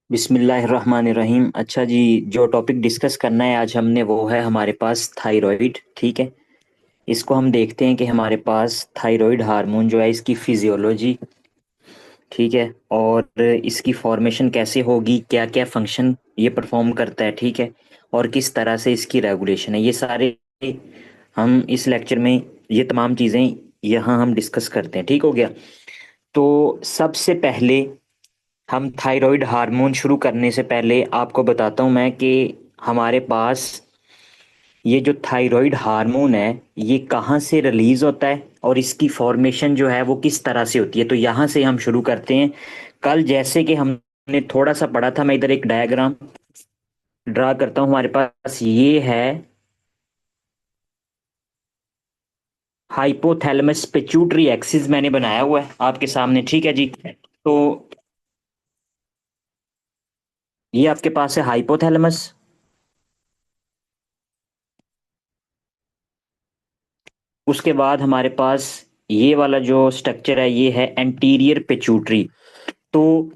बिस्मिल्लाहिर्रहमानिर्रहीम। अच्छा जी, जो टॉपिक डिस्कस करना है आज हमने वो है हमारे पास थायराइड। ठीक है, इसको हम देखते हैं कि हमारे पास थायराइड हार्मोन जो है इसकी फिजियोलॉजी, ठीक है, और इसकी फॉर्मेशन कैसे होगी, क्या क्या फंक्शन ये परफॉर्म करता है, ठीक है, और किस तरह से इसकी रेगुलेशन है, ये सारे हम इस लेक्चर में ये तमाम चीज़ें यहाँ हम डिस्कस करते हैं। ठीक हो गया। तो सबसे पहले हम थायराइड हार्मोन शुरू करने से पहले आपको बताता हूँ मैं कि हमारे पास ये जो थायराइड हार्मोन है ये कहाँ से रिलीज होता है और इसकी फॉर्मेशन जो है वो किस तरह से होती है। तो यहाँ से हम शुरू करते हैं। कल जैसे कि हमने थोड़ा सा पढ़ा था, मैं इधर एक डायग्राम ड्रा करता हूँ। हमारे पास ये है हाइपोथैलेमस पिट्यूटरी एक्सिस, मैंने बनाया हुआ है आपके सामने। ठीक है जी। तो ये आपके पास है हाइपोथैलेमस। उसके बाद हमारे पास ये वाला जो स्ट्रक्चर है ये है एंटीरियर पिट्यूटरी। तो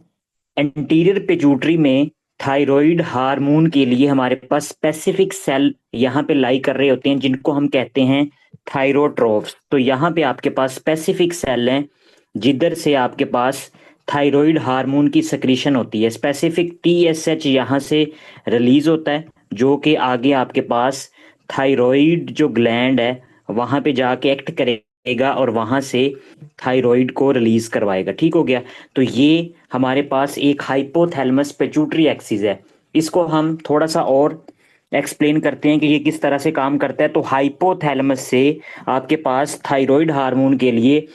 एंटीरियर पिट्यूटरी में थायराइड हार्मोन के लिए हमारे पास स्पेसिफिक सेल यहाँ पे लाई कर रहे होते हैं जिनको हम कहते हैं थायरोट्रोफ्स। तो यहाँ पे आपके पास स्पेसिफिक सेल हैं जिधर से आपके पास थायराइड हार्मोन की सक्रीशन होती है। स्पेसिफिक टीएसएच यहाँ से रिलीज होता है जो कि आगे आपके पास थायराइड जो ग्लैंड है वहां पे जाके एक्ट करेगा और वहां से थायराइड को रिलीज करवाएगा। ठीक हो गया। तो ये हमारे पास एक हाइपोथैलेमस पिट्यूटरी एक्सिस है। इसको हम थोड़ा सा और एक्सप्लेन करते हैं कि ये किस तरह से काम करता है। तो हाइपोथैलेमस से आपके पास थायराइड हार्मोन के लिए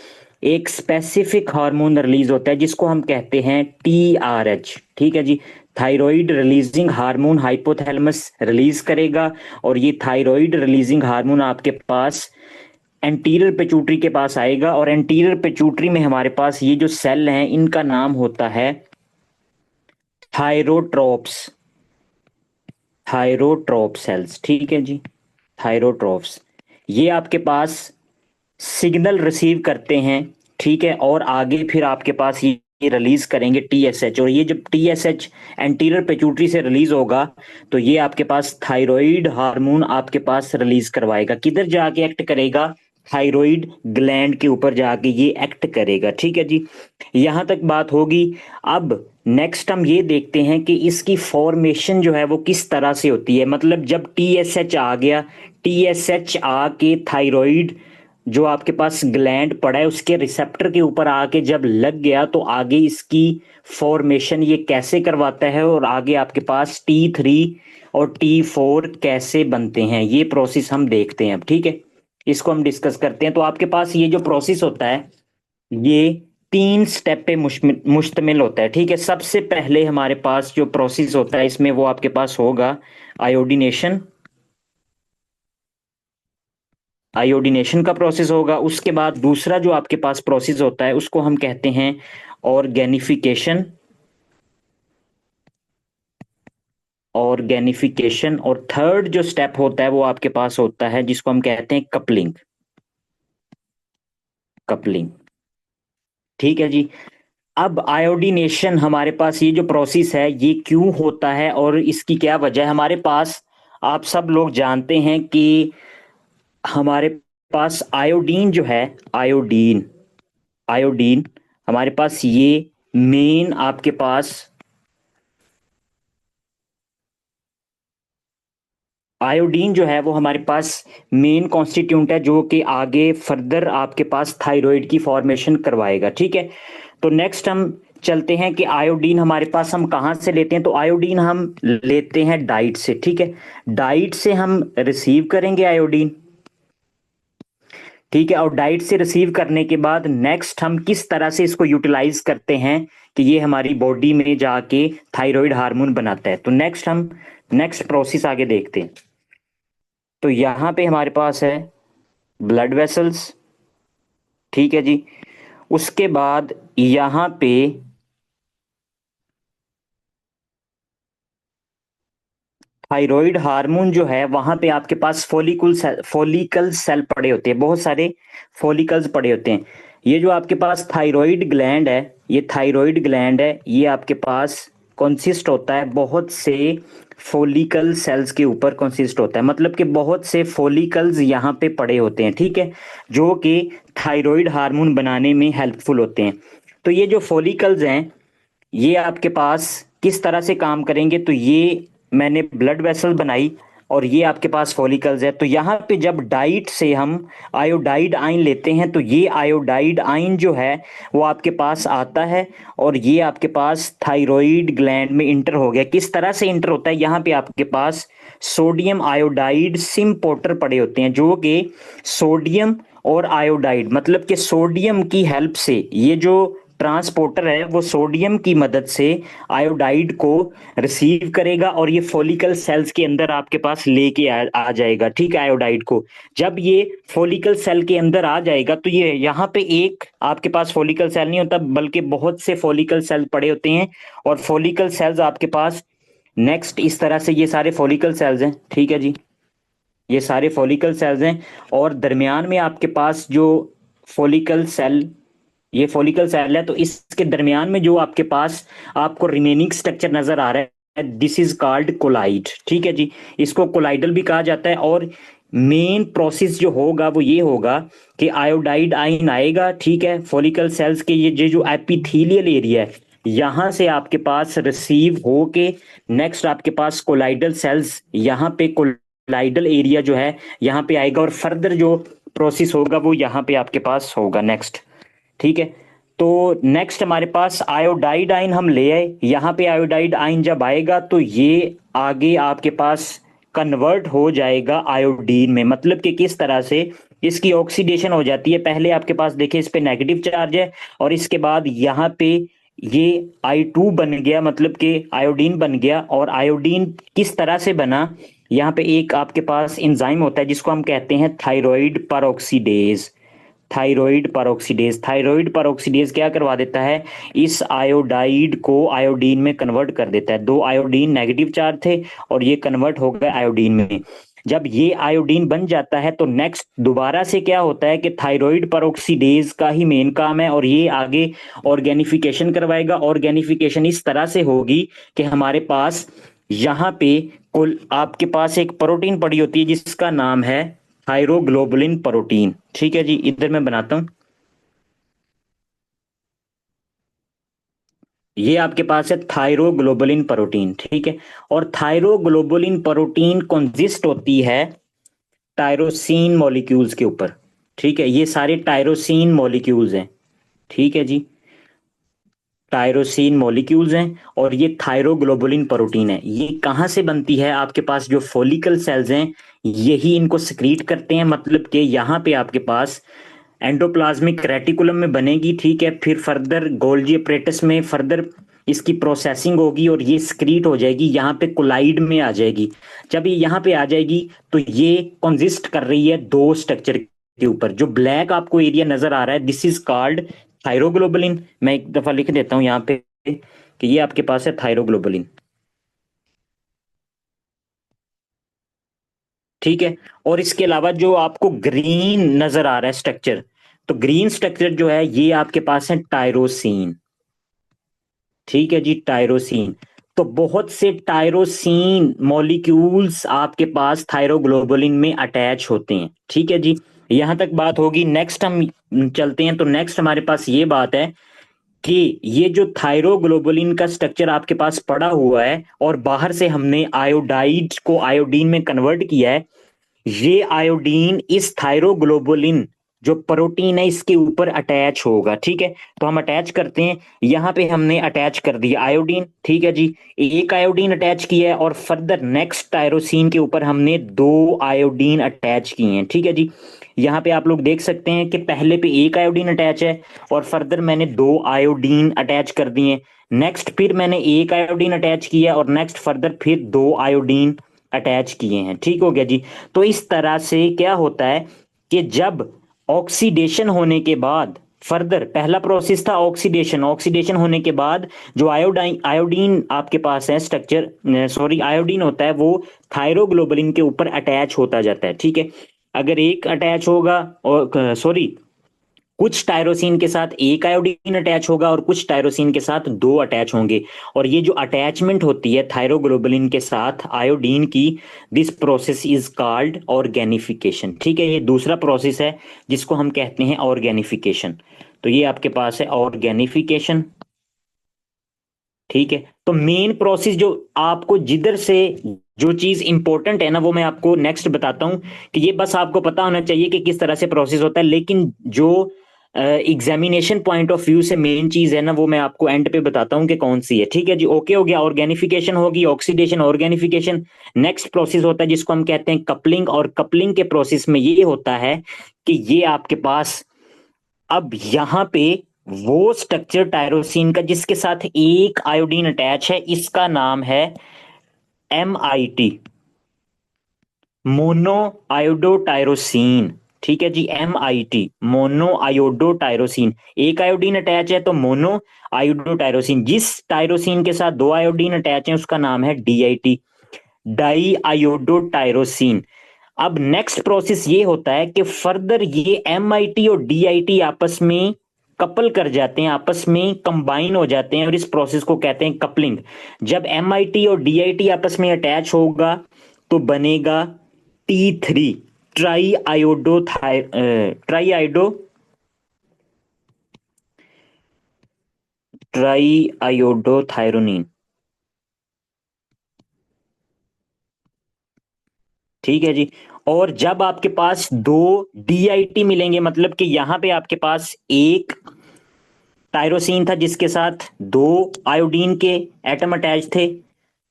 एक स्पेसिफिक हार्मोन रिलीज होता है जिसको हम कहते हैं टीआरएच। ठीक है जी। Thyroid releasing hormone hypothalamus release करेगा और ये थायराइड रिलीजिंग हार्मोन आपके पास एंटीरियर पिट्यूटरी के पास आएगा और एंटीरियर पिट्यूटरी में हमारे पास ये जो सेल हैं इनका नाम होता है थायरोट्रोप्स। थायरोट्रोप सेल्स, ठीक है जी। थायरोट्रोप्स ये आपके पास सिग्नल रिसीव करते हैं, ठीक है, और आगे फिर आपके पास ये रिलीज करेंगे टीएसएच। और ये जब टीएसएच एंटीरियर पिट्यूटरी से रिलीज होगा तो ये आपके पास थायराइड हार्मोन आपके पास रिलीज करवाएगा। किधर जाके एक्ट करेगा? थायराइड ग्लैंड के ऊपर जाके ये एक्ट करेगा। ठीक है जी। यहां तक बात होगी। अब नेक्स्ट हम ये देखते हैं कि इसकी फॉर्मेशन जो है वो किस तरह से होती है। मतलब जब टीएसएच आ गया, टीएसएच आके थायराइड जो आपके पास ग्लैंड पड़ा है उसके रिसेप्टर के ऊपर आके जब लग गया तो आगे इसकी फॉर्मेशन ये कैसे करवाता है और आगे आपके पास T3 और T4 कैसे बनते हैं ये प्रोसेस हम देखते हैं अब। ठीक है, इसको हम डिस्कस करते हैं। तो आपके पास ये जो प्रोसेस होता है ये तीन स्टेप पे मुश्तमिल होता है। ठीक है, सबसे पहले हमारे पास जो प्रोसेस होता है इसमें वो आपके पास होगा आयोडीनेशन। आयोडीनेशन का प्रोसेस होगा। उसके बाद दूसरा जो आपके पास प्रोसेस होता है उसको हम कहते हैं ऑर्गेनिफिकेशन। ऑर्गेनिफिकेशन और थर्ड जो स्टेप होता है वो आपके पास होता है जिसको हम कहते हैं कपलिंग। कपलिंग, ठीक है जी। अब आयोडीनेशन हमारे पास ये जो प्रोसेस है ये क्यों होता है और इसकी क्या वजह है? हमारे पास आप सब लोग जानते हैं कि हमारे पास आयोडीन जो है, आयोडीन, आयोडीन हमारे पास ये मेन आपके पास आयोडीन जो है वो हमारे पास मेन कॉन्स्टिट्यूंट है जो कि आगे फर्दर आपके पास थायराइड की फॉर्मेशन करवाएगा। ठीक है, तो नेक्स्ट हम चलते हैं कि आयोडीन हमारे पास हम कहाँ से लेते हैं। तो आयोडीन हम लेते हैं डाइट से। ठीक है, डाइट से हम रिसीव करेंगे आयोडीन। ठीक है, और डाइट से रिसीव करने के बाद नेक्स्ट हम किस तरह से इसको यूटिलाइज करते हैं कि ये हमारी बॉडी में जाके थायराइड हार्मोन बनाता है। तो नेक्स्ट हम नेक्स्ट प्रोसेस आगे देखते हैं। तो यहाँ पे हमारे पास है ब्लड वेसल्स। ठीक है जी। उसके बाद यहाँ पे थायराइड हार्मोन जो है वहां पे आपके पास फॉलिकल सेल पड़े होते हैं, बहुत सारे फॉलिकल्स पड़े होते हैं। ये जो आपके पास थायराइड ग्लैंड है, ये थायराइड ग्लैंड है, ये आपके पास कंसिस्ट होता है बहुत से फोलिकल सेल्स के ऊपर कंसिस्ट होता है, मतलब कि बहुत से फोलिकल्स यहाँ पे पड़े होते हैं, ठीक है, जो कि थायराइड हार्मोन बनाने में हेल्पफुल होते हैं। तो ये जो फोलिकल्स हैं ये आपके पास किस तरह से काम करेंगे, तो ये मैंने ब्लड वेसल बनाई और ये आपके पास फॉलिकल्स है। तो यहाँ पे जब डाइट से हम आयोडाइड आयन लेते हैं तो ये आयोडाइड आयन जो है वो आपके पास आता है और ये आपके पास थायराइड ग्लैंड में इंटर हो गया। किस तरह से इंटर होता है, यहाँ पे आपके पास सोडियम आयोडाइड सिम्पोर्टर पड़े होते हैं, जो कि सोडियम और आयोडाइड, मतलब कि सोडियम की हेल्प से ये जो ट्रांसपोर्टर है वो सोडियम की मदद से आयोडाइड को रिसीव करेगा और ये फॉलिकल सेल्स के अंदर आपके पास लेके आ जाएगा, ठीक है, आयोडाइड को। जब ये फॉलिकल सेल के अंदर आ जाएगा तो ये यहाँ पे एक आपके पास फॉलिकल सेल नहीं होता बल्कि बहुत से फॉलिकल सेल पड़े होते हैं और फॉलिकल सेल्स आपके पास नेक्स्ट इस तरह से, ये सारे फॉलिकल सेल्स हैं, ठीक है जी, ये सारे फॉलिकल सेल्स हैं और दरमियान में आपके पास जो फॉलिकल सेल, ये फॉलिकल सेल है, तो इसके दरमियान में जो आपके पास आपको रिमेनिंग स्ट्रक्चर नजर आ रहा है दिस इज कॉल्ड कोलाइड, ठीक है जी, इसको कोलाइडल भी कहा जाता है। और मेन प्रोसेस जो होगा वो ये होगा कि आयोडाइड आयन आएगा, ठीक है, फॉलिकल सेल्स के ये जो एपिथेलियल एरिया है यहां से आपके पास रिसीव होके नेक्स्ट आपके पास कोलाइडल सेल्स, यहाँ पे कोलाइडल एरिया जो है यहाँ पे आएगा और फर्दर जो प्रोसेस होगा वो यहाँ पे आपके पास होगा नेक्स्ट, ठीक है। तो नेक्स्ट हमारे पास आयोडाइड आयन हम ले आए, यहाँ पे आयोडाइड आयन जब आएगा तो ये आगे आपके पास कन्वर्ट हो जाएगा आयोडीन में, मतलब कि किस तरह से इसकी ऑक्सीडेशन हो जाती है। पहले आपके पास देखिए इस पे नेगेटिव चार्ज है और इसके बाद यहाँ पे ये I2 बन गया, मतलब कि आयोडीन बन गया। और आयोडीन किस तरह से बना, यहाँ पे एक आपके पास एंजाइम होता है जिसको हम कहते हैं थायराइड परऑक्सीडेज। थायराइड परऑक्सीडेज क्या करवा देता है, इस आयोडाइड को आयोडीन में कन्वर्ट कर देता है। दो आयोडीन नेगेटिव चार्ज थे और ये कन्वर्ट हो गए आयोडीन में। जब ये आयोडीन बन जाता है तो नेक्स्ट दोबारा से क्या होता है कि थायराइड परऑक्सीडेज का ही मेन काम है और ये आगे ऑर्गेनिफिकेशन करवाएगा। ऑर्गेनिफिकेशन इस तरह से होगी कि हमारे पास यहाँ पे कुल आपके पास एक प्रोटीन पड़ी होती है जिसका नाम है थायरोग्लोबुलिन प्रोटीन, ठीक है जी, इधर मैं बनाता हूं। ये आपके पास है थायरोग्लोबुलिन प्रोटीन, ठीक है। और थायरोग्लोबुलिन प्रोटीन कंसिस्ट होती है टायरोसिन मॉलिक्यूल्स के ऊपर, ठीक है, ये सारे टायरोसिन मॉलिक्यूल्स हैं, ठीक है जी, टायरोसिन मॉलिक्यूल्स हैं और ये थायरोग्लोबुलिन प्रोटीन है। ये कहाँ से बनती है, आपके पास जो फॉलिकल सेल्स हैं यही इनको सिक्रीट करते हैं, मतलब कि यहाँ पे आपके पास एंडोप्लाज्मिक रेटिकुलम में बनेगी, ठीक है, फिर फर्दर गोल्जी अपरेटस में फर्दर इसकी प्रोसेसिंग होगी और ये स्क्रीट हो जाएगी, यहाँ पे कोलाइड में आ जाएगी। जब ये यहाँ पे आ जाएगी तो ये कंसिस्ट कर रही है दो स्ट्रक्चर के ऊपर। जो ब्लैक आपको एरिया नजर आ रहा है दिस इज कॉल्ड थायरोग्लोबुलिन। मैं एक दफा लिख देता हूं यहाँ पे कि ये आपके पास है थायरोग्लोबुलिन, ठीक है। और इसके अलावा जो आपको ग्रीन नजर आ रहा है स्ट्रक्चर, तो ग्रीन स्ट्रक्चर जो है ये आपके पास है टायरोसिन, ठीक है जी, टायरोसिन। तो बहुत से टायरोसिन मॉलिक्यूल्स आपके पास थायरोग्लोबुलिन में अटैच होते हैं, ठीक है जी, यहां तक बात होगी। नेक्स्ट हम चलते हैं, तो नेक्स्ट हमारे पास ये बात है कि ये जो थायरोग्लोबुलिन का स्ट्रक्चर आपके पास पड़ा हुआ है और बाहर से हमने आयोडाइड को आयोडीन में कन्वर्ट किया है, ये आयोडीन इस थायरोग्लोबुलिन जो प्रोटीन है इसके ऊपर अटैच होगा, ठीक है। तो हम अटैच करते हैं, यहां पे हमने अटैच कर दिया आयोडीन, ठीक है जी, एक आयोडीन अटैच किया है और फर्दर नेक्स्ट टायरोसिन के ऊपर हमने दो आयोडीन अटैच किए हैं, ठीक है जी। यहाँ पे आप लोग देख सकते हैं कि पहले पे एक आयोडीन अटैच है और फर्दर मैंने दो आयोडीन अटैच कर दिए। नेक्स्ट फिर मैंने एक आयोडीन अटैच किया और नेक्स्ट फर्दर फिर दो आयोडीन अटैच किए हैं, ठीक हो गया जी। तो इस तरह से क्या होता है कि जब ऑक्सीडेशन होने के बाद फर्दर, पहला प्रोसेस था ऑक्सीडेशन, ऑक्सीडेशन होने के बाद जो आयोडाइन आयोडीन आपके पास है स्ट्रक्चर, सॉरी आयोडीन होता है वो थायरोग्लोबुलिन के ऊपर अटैच होता जाता है, ठीक है। अगर एक अटैच होगा और सॉरी कुछ टायरोसिन के साथ एक आयोडीन अटैच होगा और कुछ टायरोसिन के साथ दो अटैच होंगे। और ये जो अटैचमेंट होती है थायरोग्लोबुलिन के साथ आयोडीन की, this process is called organification. ठीक है, ये दूसरा प्रोसेस है जिसको हम कहते हैं ऑर्गेनिफिकेशन। तो ये आपके पास है ऑर्गेनिफिकेशन। ठीक है, तो मेन प्रोसेस जो आपको जिधर से जो चीज इंपॉर्टेंट है ना, वो मैं आपको नेक्स्ट बताता हूं कि ये बस आपको पता होना चाहिए कि किस तरह से प्रोसेस होता है, लेकिन जो एग्जामिनेशन पॉइंट ऑफ व्यू से मेन चीज है ना, वो मैं आपको एंड पे बताता हूँ कि कौन सी है। ठीक है जी, ओके हो गया। ऑर्गेनिफिकेशन होगी, ऑक्सीडेशन, ऑर्गेनिफिकेशन। नेक्स्ट प्रोसेस होता है जिसको हम कहते हैं कपलिंग, और कपलिंग के प्रोसेस में ये होता है कि ये आपके पास अब यहां पे वो स्ट्रक्चर टायरोसिन का जिसके साथ एक आयोडीन अटैच है, इसका नाम है MIT, मोनो आयोडोटायरोसिन। ठीक है जी, MIT, मोनो आयोडोटायरोसिन। एक आयोडीन अटैच है तो मोनो आयोडोटायरोसिन। जिस टायरोसिन के साथ दो आयोडीन अटैच है उसका नाम है DIT, डाई आयोडोटायरोसिन। अब नेक्स्ट प्रोसेस ये होता है कि फर्दर ये MIT और DIT आपस में कपल कर जाते हैं, आपस में कंबाइन हो जाते हैं, और इस प्रोसेस को कहते हैं कपलिंग। जब MIT और DIT आपस में अटैच होगा तो बनेगा T3, try iodo try iodo try iodothyronine. ठीक है जी। और जब आपके पास दो DIT मिलेंगे, मतलब कि यहां पे आपके पास एक टायरोसिन था जिसके साथ दो आयोडीन के एटम अटैच थे,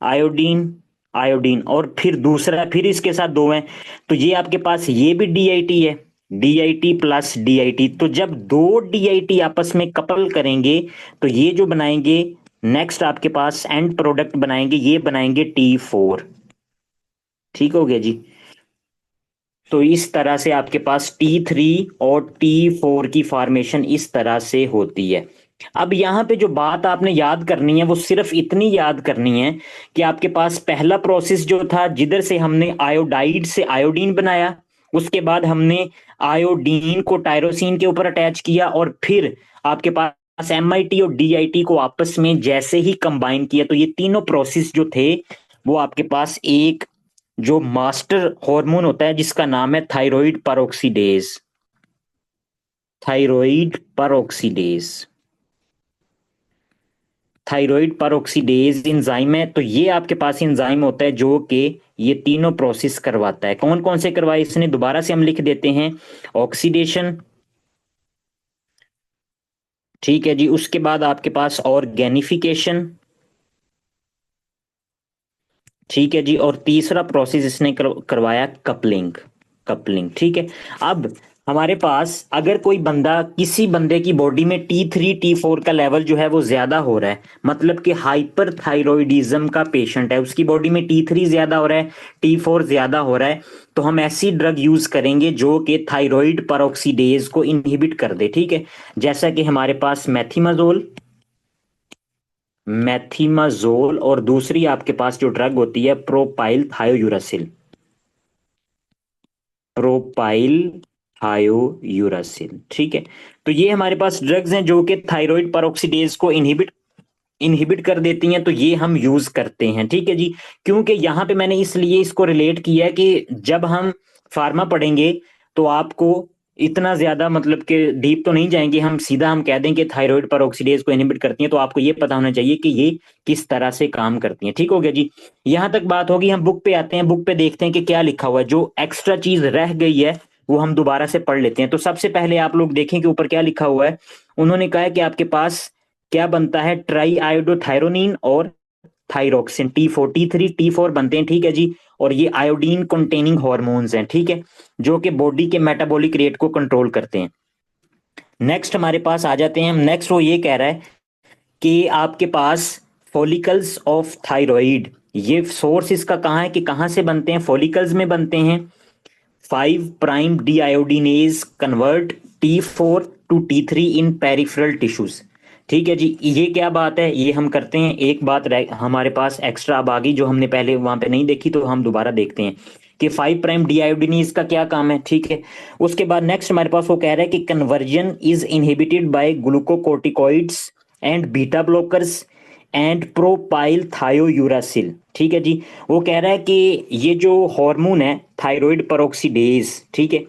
आयोडीन, आयोडीन, और फिर दूसरा फिर इसके साथ दो हैं, तो ये आपके पास ये भी DIT है, DIT प्लस DIT। तो जब दो DIT आपस में कपल करेंगे तो ये जो बनाएंगे, नेक्स्ट आपके पास एंड प्रोडक्ट बनाएंगे, ये बनाएंगे T4। ठीक हो गया जी। तो इस तरह से आपके पास T3 और T4 की फॉर्मेशन इस तरह से होती है। अब यहां पे जो बात आपने याद करनी है वो सिर्फ इतनी याद करनी है कि आपके पास पहला प्रोसेस जो था जिधर से हमने आयोडाइड से आयोडीन बनाया, उसके बाद हमने आयोडीन को टायरोसिन के ऊपर अटैच किया, और फिर आपके पास MIT और DIT को आपस में जैसे ही कंबाइन किया, तो ये तीनों प्रोसेस जो थे वो आपके पास एक जो मास्टर हार्मोन होता है जिसका नाम है thyroid peroxidase, thyroid peroxidase, thyroid peroxidase enzyme है। तो ये आपके पास इंजाइम होता है जो कि ये तीनों प्रोसेस करवाता है। कौन कौन से करवाए इसने, दोबारा से हम लिख देते हैं। ऑक्सीडेशन, ठीक है जी, उसके बाद आपके पास ऑर्गेनिफिकेशन, ठीक है जी, और तीसरा प्रोसेस इसने करवाया कपलिंग, कपलिंग। ठीक है। अब हमारे पास अगर कोई बंदा, किसी बंदे की बॉडी में T3 T4 का लेवल जो है वो ज्यादा हो रहा है, मतलब कि हाइपर थायरॉइडिज्म का पेशेंट है, उसकी बॉडी में T3 ज्यादा हो रहा है, T4 ज्यादा हो रहा है, तो हम ऐसी ड्रग यूज करेंगे जो कि थायराइड परऑक्सीडेज को इनहिबिट कर दे। ठीक है, जैसा कि हमारे पास मैथिमाजोल, मैथिमाजोल, और दूसरी आपके पास जो ड्रग होती है प्रोपाइल थायोयूरासिल, प्रोपाइल थायोयूरासिल। ठीक है, तो ये हमारे पास ड्रग्स हैं जो कि थायराइड परऑक्सीडेज को इनहिबिट इनहिबिट कर देती हैं, तो ये हम यूज करते हैं। ठीक है जी, क्योंकि यहां पे मैंने इसलिए इसको रिलेट किया है कि जब हम फार्मा पढ़ेंगे तो आपको इतना ज्यादा मतलब कि डीप तो नहीं जाएंगे, हम सीधा हम कह दें कि थायराइड परऑक्सीडेज को इनहिबिट करती हैं, तो आपको ये पता होना चाहिए कि ये किस तरह से काम करती हैं। ठीक हो गया जी, यहां तक बात होगी। हम बुक पे आते हैं, बुक पे देखते हैं कि क्या लिखा हुआ है, जो एक्स्ट्रा चीज रह गई है वो हम दोबारा से पढ़ लेते हैं। तो सबसे पहले आप लोग देखें कि ऊपर क्या लिखा हुआ है। उन्होंने कहा है कि आपके पास क्या बनता है, ट्राई आयोडोथायरोनिन और थायरोक्सिन, T4 बनते हैं। ठीक है जी, और ये आयोडीन कंटेनिंग हॉर्मोन्स हैं। ठीक है, जो कि बॉडी के मेटाबॉलिक रेट को कंट्रोल करते हैं। नेक्स्ट हमारे पास आ जाते हैं हम। नेक्स्ट वो ये कह रहा है कि आपके पास फॉलिकल्स ऑफ थायराइड, ये सोर्स इसका कहाँ है कि कहाँ से बनते हैं, फॉलिकल्स में बनते हैं। 5' deiodinase convert T4 to T3 in peripheral tissues. ठीक है जी, ये क्या बात है, ये हम करते हैं। एक बात हमारे पास एक्स्ट्रा अब आ गई जो हमने पहले वहां पे नहीं देखी, तो हम दोबारा देखते हैं कि 5 प्राइम डीआयोडीनेज का क्या काम है, ठीक है। उसके बाद नेक्स्ट हमारे पास वो कह रहा है कि conversion is inhibited by glucocorticoids and beta blockers and propyl thiouracil, ठीक है जी। वो कह रहा है कि ये जो हार्मोन है थायराइड पेरोक्सीडेज, ठीक है,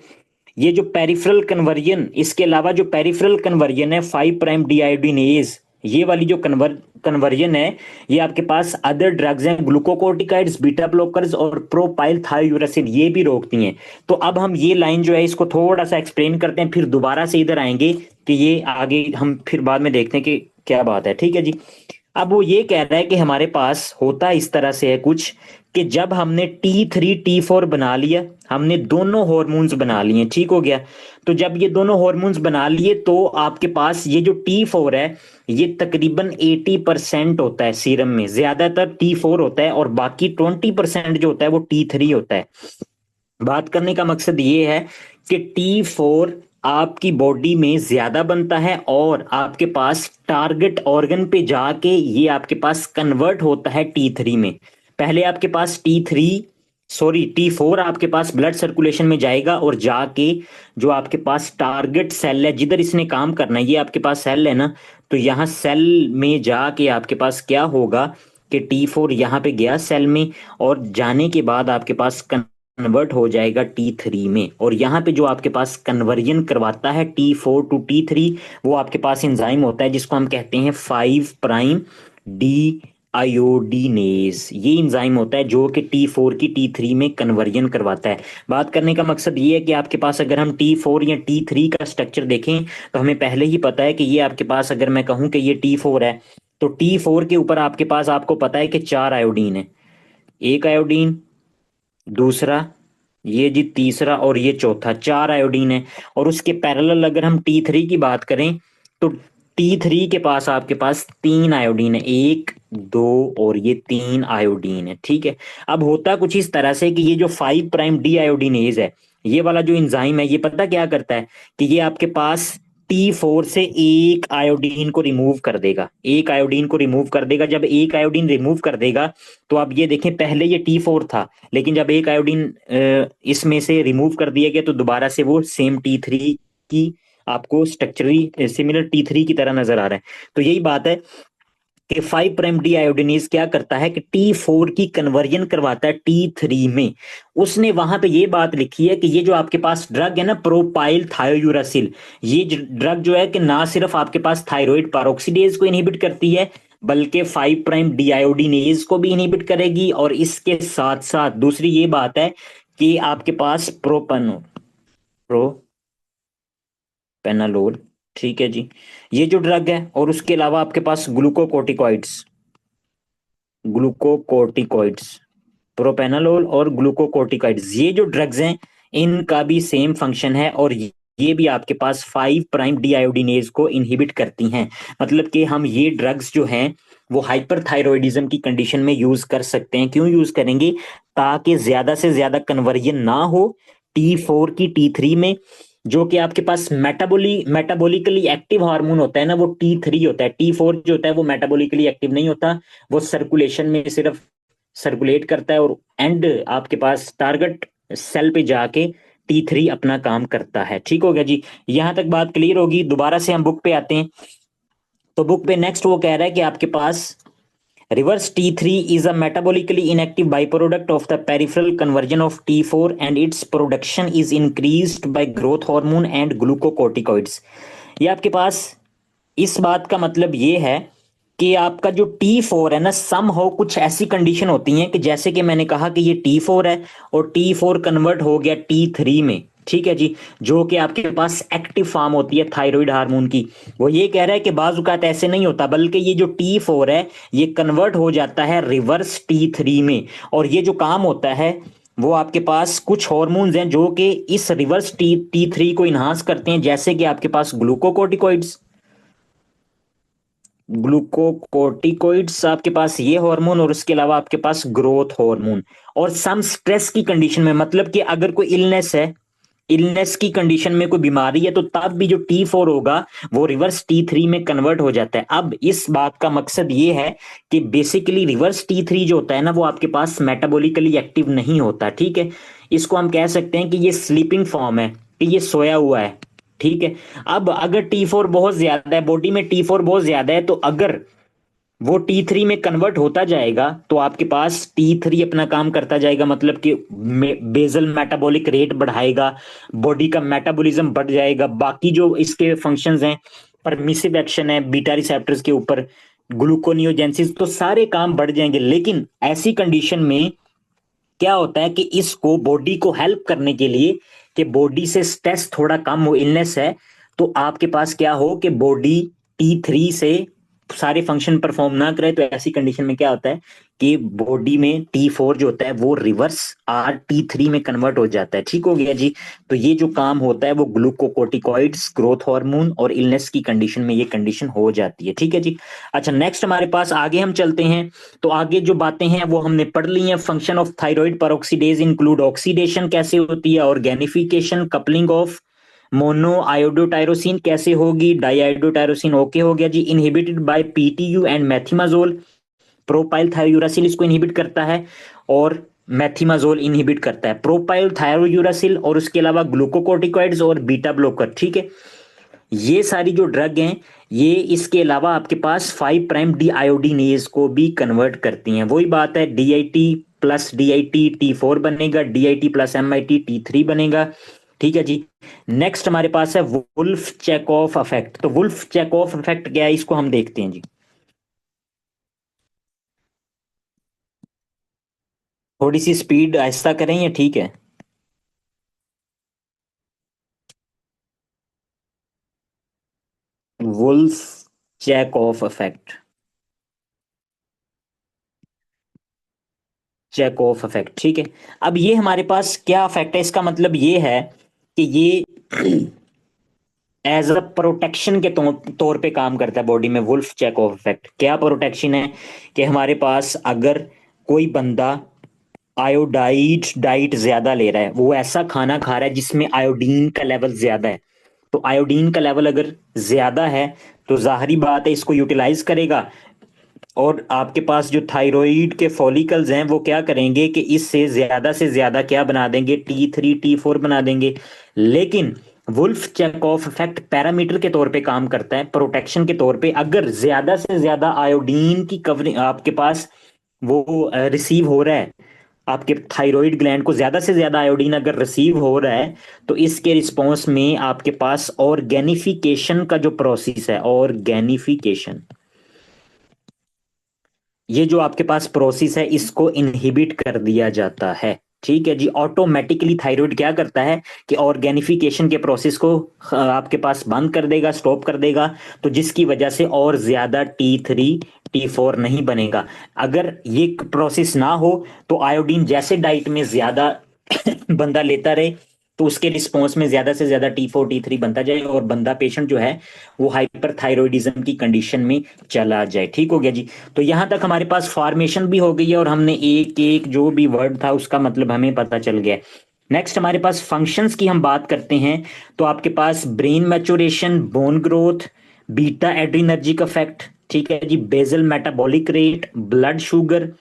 ये जो पेरिफेरल कन्वर्जन, इसके अलावा जो पेरिफेरल कन्वर्जन है 5 प्राइम डीआयोडीनेज, ये वाली जो कन्वर्जन है, ये आपके पास अदर ड्रग्स हैं ग्लूकोकोर्टिकाइड्स, बीटा ब्लॉकर्स और प्रोपाइल थायोयूरासिल, ये भी रोकती हैं। तो अब हम ये लाइन जो है इसको थोड़ा सा एक्सप्लेन करते हैं, फिर दोबारा से इधर आएंगे कि ये आगे हम फिर बाद में देखते हैं कि क्या बात है, ठीक है जी। अब वो ये कह रहा है कि हमारे पास होता इस तरह से है कुछ, कि जब हमने T3 T4 बना लिया, हमने दोनों हॉर्मोन्स बना लिए, ठीक हो गया। तो जब ये दोनों हॉर्मोन्स बना लिए तो आपके पास ये जो T4 है, ये तकरीबन 80% होता है सीरम में, ज्यादातर T4 होता है और बाकी 20% जो होता है वो T3 होता है। बात करने का मकसद ये है कि T4 आपकी बॉडी में ज्यादा बनता है और आपके पास टारगेट ऑर्गन पे जाके ये आपके पास कन्वर्ट होता है T3 में। पहले आपके पास T4 आपके पास ब्लड सर्कुलेशन में जाएगा और जाके जो आपके पास टारगेट सेल है जिधर इसने काम करना है, ये आपके पास सेल है ना, तो यहाँ सेल में जाके आपके पास क्या होगा कि T4 यहाँ पे गया सेल में और जाने के बाद आपके पास कन्वर्ट हो जाएगा T3 में। और यहाँ पे जो आपके पास कन्वर्जन करवाता है T4 to T3, वो आपके पास एंजाइम होता है जिसको हम कहते हैं 5 प्राइम डी आयोडीनेज। ये एंजाइम होता है जो कि T4 की T3 में कन्वर्जन करवाता है। बात करने का मकसद ये है कि आपके पास अगर हम T4 या T3 का स्ट्रक्चर देखें तो हमें पहले ही पता है कि ये आपके पास, अगर मैं कहूं कि ये T4 है, तो T4 के ऊपर आपके पास, आपको पता है कि 4 आयोडीन है, एक आयोडीन, दूसरा, ये जी तीसरा और ये चौथा, 4 आयोडीन है। और उसके पैरेलल अगर हम T3 की बात करें तो T3 के पास आपके पास 3 आयोडीन है, एक, दो और ये 3 आयोडीन है, ठीक है। अब होता कुछ इस तरह से कि ये जो 5 प्राइम डी आयोडीनेज है, ये वाला जो एंजाइम है, ये पता क्या करता है कि ये आपके पास T4 से एक आयोडीन को रिमूव कर देगा, एक आयोडीन को रिमूव कर देगा। जब एक आयोडीन रिमूव कर देगा तो आप ये देखें, पहले ये T4 था, लेकिन जब एक आयोडीन इसमें से रिमूव कर दिया गया तो दोबारा से वो सेम T3 की आपको स्ट्रक्चरली सिमिलर T3 की तरह नजर आ रहा है। तो यही बात है कि 5 प्राइम डी आयोडीनेज क्या करता है कि T4 की कन्वर्जन करवाता है T3 में। उसने वहां पे ये बात लिखी है कि ये जो आपके पास ड्रग है ना प्रोपाइल थायोयूरासिल, ये ड्रग जो है कि ना सिर्फ आपके पास थायराइड पेरोक्सीडेज को इनहिबिट करती है, बल्कि 5 प्राइम डीआयोडीनेज को भी इनहिबिट करेगी। और इसके साथ साथ दूसरी ये बात है कि आपके पास प्रोपेनालोल, ठीक है जी, ये जो ड्रग है, और उसके अलावा आपके पास ग्लूकोकोर्टिकॉइड्स, प्रोपेनालोल और ग्लूकोकोर्टिकॉइड्स, ये जो ड्रग्स हैं इनका भी सेम फंक्शन है और ये भी आपके पास 5 प्राइम डीआयोडीनेज को इनहिबिट करती हैं। मतलब कि हम ये ड्रग्स जो हैं वो हाइपरथायरॉयडिज्म की कंडीशन में यूज कर सकते हैं। क्यों यूज करेंगे? ताकि ज्यादा से ज्यादा कन्वर्जन ना हो T4 की T3 में। जो कि आपके पास मेटाबोलिकली एक्टिव हार्मोन होता है ना, वो T3 होता है। T4 जो होता है वो मेटाबोलिकली एक्टिव नहीं होता, वो सर्कुलेशन में सिर्फ सर्कुलेट करता है और एंड आपके पास टारगेट सेल पे जाके T3 अपना काम करता है। ठीक हो गया जी, यहां तक बात क्लियर होगी। दोबारा से हम बुक पे आते हैं। तो बुक पे नेक्स्ट वो कह रहा है कि आपके पास reverse T3 is a metabolically inactive byproduct of the peripheral conversion of T4 and its production is increased by growth hormone and glucocorticoids। ये आपके पास इस बात का मतलब ये है कि आपका जो T4 है ना, सम हो कुछ ऐसी कंडीशन होती हैं कि जैसे कि मैंने कहा कि ये T4 है और T4 कन्वर्ट हो गया T3 में, ठीक है जी, जो कि आपके पास एक्टिव फॉर्म होती है थायराइड हार्मोन की। वो ये कह रहा है कि बाजुकात ऐसे नहीं होता, बल्कि ये जो T4 है ये कन्वर्ट हो जाता है रिवर्स T3 में। और ये जो काम होता है वो आपके पास कुछ हॉर्मोन्स हैं जो कि इस रिवर्स T3 को इन्हांस करते हैं, जैसे कि आपके पास ग्लूकोकोर्टिकोइड्स आपके पास ये हार्मोन, और उसके अलावा आपके पास ग्रोथ हार्मोन। और सम स्ट्रेस की कंडीशन में, मतलब कि अगर कोई इलनेस है, इलनेस की कंडीशन में कोई बीमारी है तो तब भी जो T4 होगा वो रिवर्स T3 में कन्वर्ट हो जाता है। अब इस बात का मकसद ये है कि बेसिकली रिवर्स T3 जो होता है ना वो आपके पास मेटाबॉलिकली एक्टिव नहीं होता, ठीक है। इसको हम कह सकते हैं कि ये स्लीपिंग फॉर्म है, कि ये सोया हुआ है, ठीक है। अब अगर T4 बहुत ज्यादा है, बॉडी में T4 बहुत ज्यादा है, तो अगर वो T3 में कन्वर्ट होता जाएगा तो आपके पास T3 अपना काम करता जाएगा, मतलब कि बेजल मेटाबॉलिक रेट बढ़ाएगा, बॉडी का मेटाबॉलिज्म बढ़ जाएगा, बाकी जो इसके फंक्शंस हैं, परमिसिव एक्शन है बीटा रिसेप्टर्स के ऊपर, ग्लूकोनियोजेंसिस, तो सारे काम बढ़ जाएंगे। लेकिन ऐसी कंडीशन में क्या होता है कि इसको बॉडी को हेल्प करने के लिए कि बॉडी से स्ट्रेस थोड़ा कम हो, इलनेस है, तो आपके पास क्या हो कि बॉडी T3 से सारे फंक्शन परफॉर्म ना करे, तो ऐसी कंडीशन में क्या होता है कि बॉडी में T4 जो होता है वो रिवर्स T3 में कन्वर्ट हो जाता है। ठीक हो गया जी। तो ये जो काम होता है वो ग्लूकोकोर्टिकॉइड्स, ग्रोथ हार्मोन और इलनेस की कंडीशन में ये कंडीशन हो जाती है। ठीक है जी। अच्छा, नेक्स्ट हमारे पास आगे हम चलते हैं। तो आगे जो बातें हैं वो हमने पढ़ ली हैं। Function of thyroid peroxidase include oxidation कैसे होती है, organification, coupling of mono iodotyrosine कैसे होगी, डाईआयोडोटायरोसिन ओके हो गया जी। Inhibited by PTU and methimazole, propyl thiouracil इसको इनहिबिट करता है और मेथिमाजोल इनहिबिट करता है। प्रोपाइल थायोयूरासिल और उसके अलावा ग्लूकोकोर्टिकॉइड्स और बीटा ब्लॉकर, ठीक है। ये सारी जो ड्रग हैं ये इसके अलावा आपके पास 5' डी आयोडीनेज को भी कन्वर्ट करती हैं। वही बात है, DIT प्लस DIT T4 बनेगा, DIT प्लस MIT T3 बनेगा। ठीक है जी। नेक्स्ट हमारे पास है वुल्फ चेकऑफ इफेक्ट। तो वुल्फ चेकऑफ इफेक्ट क्या है, इसको हम देखते हैं जी। थोड़ी सी स्पीड आहिस्ता करें या ठीक है। Wolff Chaikoff effect, Chaikoff effect, ठीक है। अब ये हमारे पास क्या इफेक्ट है, इसका मतलब ये है कि ये एज अ प्रोटेक्शन के तौर पे काम करता है बॉडी में। वुल्फ चेक ऑफ इफेक्ट क्या प्रोटेक्शन है कि हमारे पास अगर कोई बंदा आयोडाइड डाइट ज्यादा ले रहा है, वो ऐसा खाना खा रहा है जिसमें आयोडीन का लेवल ज्यादा है, तो आयोडीन का लेवल अगर ज्यादा है तो जाहिर बात है इसको यूटिलाइज करेगा, और आपके पास जो थायराइड के फॉलिकल्स हैं वो क्या करेंगे कि इससे से ज्यादा क्या बना देंगे, T3 T4 बना देंगे। लेकिन वुल्फ चेकऑफ इफेक्ट पैरामीटर के तौर पे काम करता है, प्रोटेक्शन के तौर पे। अगर ज्यादा से ज्यादा आयोडीन की कवरिंग आपके पास वो रिसीव हो रहा है, आपके थायराइड ग्लैंड को ज्यादा से ज्यादा आयोडीन अगर रिसीव हो रहा है, तो इसके रिस्पॉन्स में आपके पास ऑर्गेनिफिकेशन का जो प्रोसेस है, ऑर्गेनिफिकेशन, ये जो आपके पास प्रोसेस है इसको इनहिबिट कर दिया जाता है। ठीक है जी। ऑटोमेटिकली थायराइड क्या करता है कि ऑर्गेनिफिकेशन के प्रोसेस को आपके पास बंद कर देगा, स्टॉप कर देगा, तो जिसकी वजह से और ज्यादा T3 T4 नहीं बनेगा। अगर ये प्रोसेस ना हो तो आयोडीन जैसे डाइट में ज्यादा बंदा लेता रहे, तो उसके रिस्पॉन्स में ज्यादा से ज्यादा T4 T3 बनता जाए और बंदा पेशेंट जो है वो हाइपरथायरॉयडिज्म की कंडीशन में चला जाए। ठीक हो गया जी। तो यहां तक हमारे पास फॉर्मेशन भी हो गई है और हमने एक एक जो भी वर्ड था उसका मतलब हमें पता चल गया है। नेक्स्ट हमारे पास फंक्शंस की हम बात करते हैं। तो आपके पास brain maturation, bone growth, beta adrenergic effect, ठीक है जी, basal metabolic rate, blood sugar,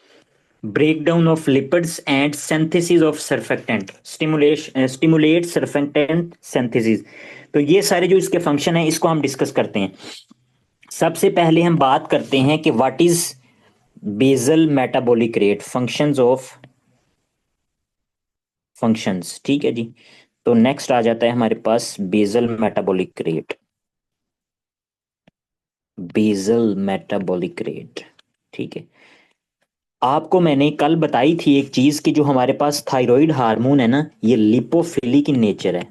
breakdown of lipids and synthesis of surfactant, stimulate surfactant synthesis। तो ये सारे जो इसके फंक्शन है इसको हम डिस्कस करते हैं। सबसे पहले हम बात करते हैं कि what is basal metabolic rate, functions of functions, ठीक है जी। तो नेक्स्ट आ जाता है हमारे पास basal metabolic rate, basal metabolic rate, ठीक है। आपको मैंने कल बताई थी एक चीज कि जो हमारे पास थायराइड हार्मोन है ना ये लिपोफिलिक इन नेचर है,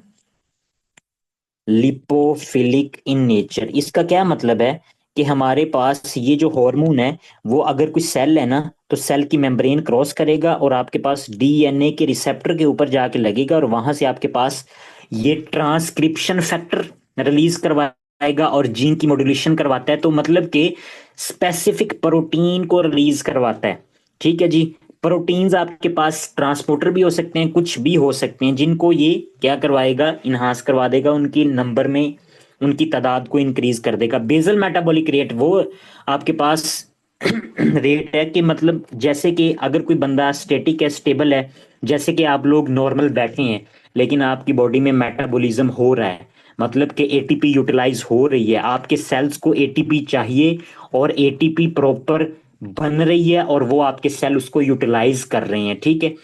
लिपोफिलिक इन नेचर। इसका क्या मतलब है कि हमारे पास ये जो हार्मोन है वो अगर कोई सेल है ना तो सेल की मेम्ब्रेन क्रॉस करेगा और आपके पास DNA के रिसेप्टर के ऊपर जाके लगेगा और वहां से आपके पास ये ट्रांसक्रिप्शन फैक्टर रिलीज करवाएगा और जीन की मॉड्यूलेशन करवाता है, तो मतलब कि स्पेसिफिक प्रोटीन को रिलीज करवाता है। ठीक है जी। प्रोटीन्स आपके पास ट्रांसपोर्टर भी हो सकते हैं, कुछ भी हो सकते हैं, जिनको ये क्या करवाएगा, इन्हांस करवा देगा, उनकी नंबर में उनकी तादाद को इंक्रीज कर देगा। बेसल मेटाबॉलिक रेट वो आपके पास रेट है कि मतलब जैसे कि अगर कोई बंदा स्टेटिक है, स्टेबल है, जैसे कि आप लोग नॉर्मल बैठे हैं लेकिन आपकी बॉडी में मेटाबॉलिज्म हो रहा है, मतलब कि एटीपी यूटिलाइज हो रही है, आपके सेल्स को एटीपी चाहिए और एटीपी प्रॉपर बन रही है और वो आपके सेल उसको यूटिलाइज कर रहे हैं, ठीक है।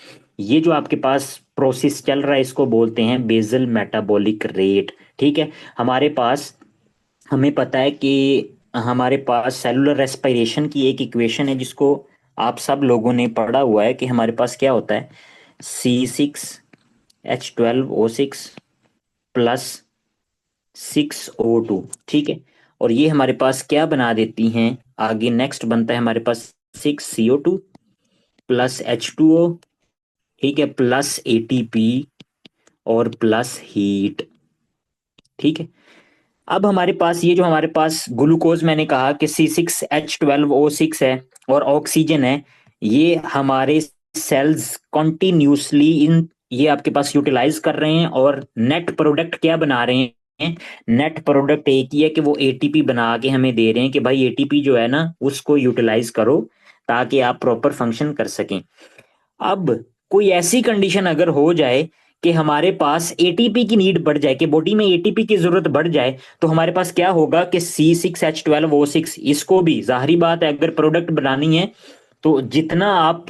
ये जो आपके पास प्रोसेस चल रहा है इसको बोलते हैं बेसल मेटाबॉलिक रेट, ठीक है। हमारे पास, हमें पता है कि हमारे पास सेलुलर रेस्पिरेशन की एक इक्वेशन है जिसको आप सब लोगों ने पढ़ा हुआ है कि हमारे पास क्या होता है, C6H12O6 प्लस 6O2, ठीक है। और ये हमारे पास क्या बना देती हैं, आगे नेक्स्ट बनता है हमारे पास 6CO2 प्लस H2O, ठीक है, प्लस ATP और प्लस हीट, ठीक है। अब हमारे पास ये जो हमारे पास ग्लूकोज मैंने कहा कि C6H12O6 है और ऑक्सीजन है, ये हमारे सेल्स कॉन्टिन्यूसली इन ये आपके पास यूटिलाइज कर रहे हैं और नेट प्रोडक्ट क्या बना रहे हैं, नेट प्रोडक्ट एक ही है कि वो एटीपी बना के हमें दे रहे हैं कि भाई एटीपी जो है ना उसको यूटिलाइज करो ताकि आप प्रॉपर फंक्शन कर सकें। अब कोई ऐसी कंडीशन अगर हो जाए कि हमारे पास एटीपी की नीड बढ़ जाए, कि बॉडी में एटीपी की जरूरत बढ़ जाए, तो हमारे पास क्या होगा कि C6H12O6 इसको भी जाहिर बात है अगर प्रोडक्ट बनानी है तो जितना आप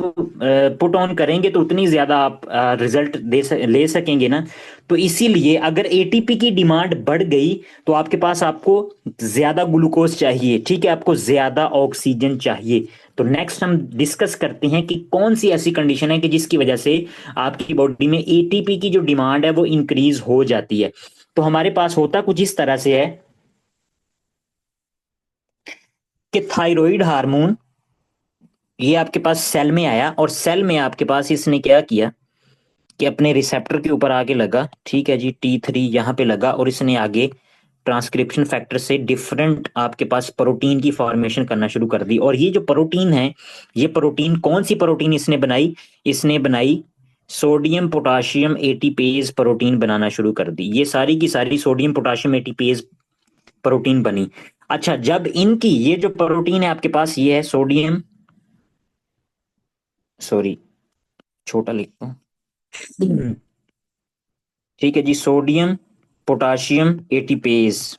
पुट ऑन करेंगे तो उतनी ज्यादा आप रिजल्ट ले सकेंगे ना। तो इसीलिए अगर एटीपी की डिमांड बढ़ गई तो आपके पास आपको ज्यादा ग्लूकोज चाहिए, ठीक है, आपको ज्यादा ऑक्सीजन चाहिए। तो नेक्स्ट हम डिस्कस करते हैं कि कौन सी ऐसी कंडीशन है कि जिसकी वजह से आपकी बॉडी में एटीपी की जो डिमांड है वो इंक्रीज हो जाती है। तो हमारे पास होता कुछ इस तरह से है कि थायराइड हार्मोन ये आपके पास सेल में आया और सेल में आपके पास इसने क्या किया कि अपने रिसेप्टर के ऊपर आगे लगा, ठीक है जी, T3 यहाँ पे लगा और इसने आगे ट्रांसक्रिप्शन फैक्टर से डिफरेंट आपके पास प्रोटीन की फॉर्मेशन करना शुरू कर दी। और ये जो प्रोटीन है, ये प्रोटीन कौन सी प्रोटीन इसने बनाई, इसने बनाई सोडियम पोटाशियम एटीपेज प्रोटीन बनाना शुरू कर दी। ये सारी की सारी सोडियम पोटाशियम एटीपेज प्रोटीन बनी। अच्छा, जब इनकी ये जो प्रोटीन है आपके पास ये है सोडियम, सॉरी छोटा लिखता हूँ, ठीक है जी, सोडियम पोटाशियम एटीपेज।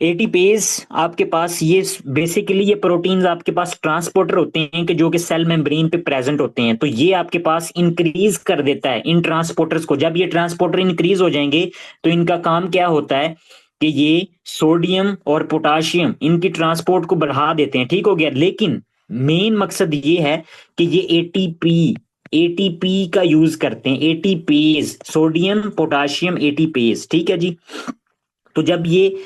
एटीपेज आपके पास ये बेसिकली ये प्रोटीन्स आपके पास ट्रांसपोर्टर होते हैं कि जो कि सेल मेम्ब्रेन पे प्रेजेंट होते हैं। तो ये आपके पास इंक्रीज कर देता है इन ट्रांसपोर्टर्स को। जब ये ट्रांसपोर्टर इंक्रीज हो जाएंगे तो इनका काम क्या होता है कि ये सोडियम और पोटाशियम इनकी ट्रांसपोर्ट को बढ़ा देते हैं, ठीक हो गया। लेकिन मेन मकसद ये है कि ये एटीपी एटीपी का यूज करते हैं, एटीपेज, सोडियम पोटाशियम एटीपेज, ठीक है जी। तो जब ये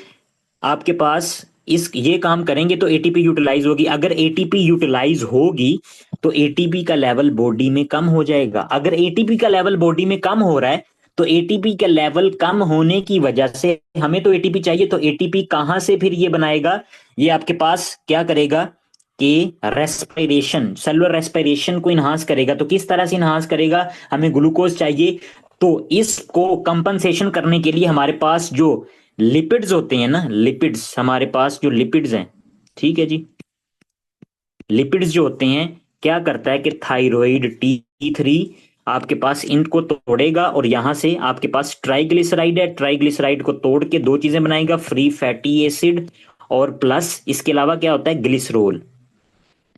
आपके पास इस ये काम करेंगे तो एटीपी यूटिलाइज होगी। अगर एटीपी यूटिलाइज होगी तो एटीपी का लेवल बॉडी में कम हो जाएगा। अगर एटीपी का लेवल बॉडी में कम हो रहा है तो एटीपी का लेवल कम होने की वजह से हमें तो एटीपी चाहिए, तो एटीपी कहां से फिर ये बनाएगा, ये आपके पास क्या करेगा कि रेस्पिरेशन, सेलुलर रेस्पिरेशन को इनहांस करेगा। तो किस तरह से इनहांस करेगा, हमें ग्लूकोज चाहिए, तो इसको कंपनसेशन करने के लिए हमारे पास जो लिपिड्स होते हैं ना, लिपिड्स, हमारे पास जो लिपिड्स हैं, ठीक है जी, लिपिड्स जो होते हैं, क्या करता है कि थायराइड T3 आपके पास इनको तोड़ेगा और यहां से आपके पास ट्राइग्लिसराइड है, ट्राइग्लिसराइड को तोड़ के दो चीजें बनाएगा, फ्री फैटी एसिड और प्लस इसके अलावा क्या होता है, ग्लिसरोल,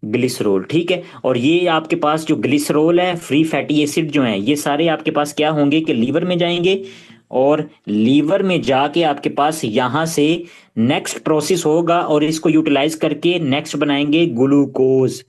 ग्लिसरोल, ठीक है। और ये आपके पास जो ग्लिसरोल है, फ्री फैटी एसिड जो है, ये सारे आपके पास क्या होंगे कि लीवर में जाएंगे और लीवर में जाके आपके पास यहां से नेक्स्ट प्रोसेस होगा और इसको यूटिलाइज करके नेक्स्ट बनाएंगे ग्लूकोज,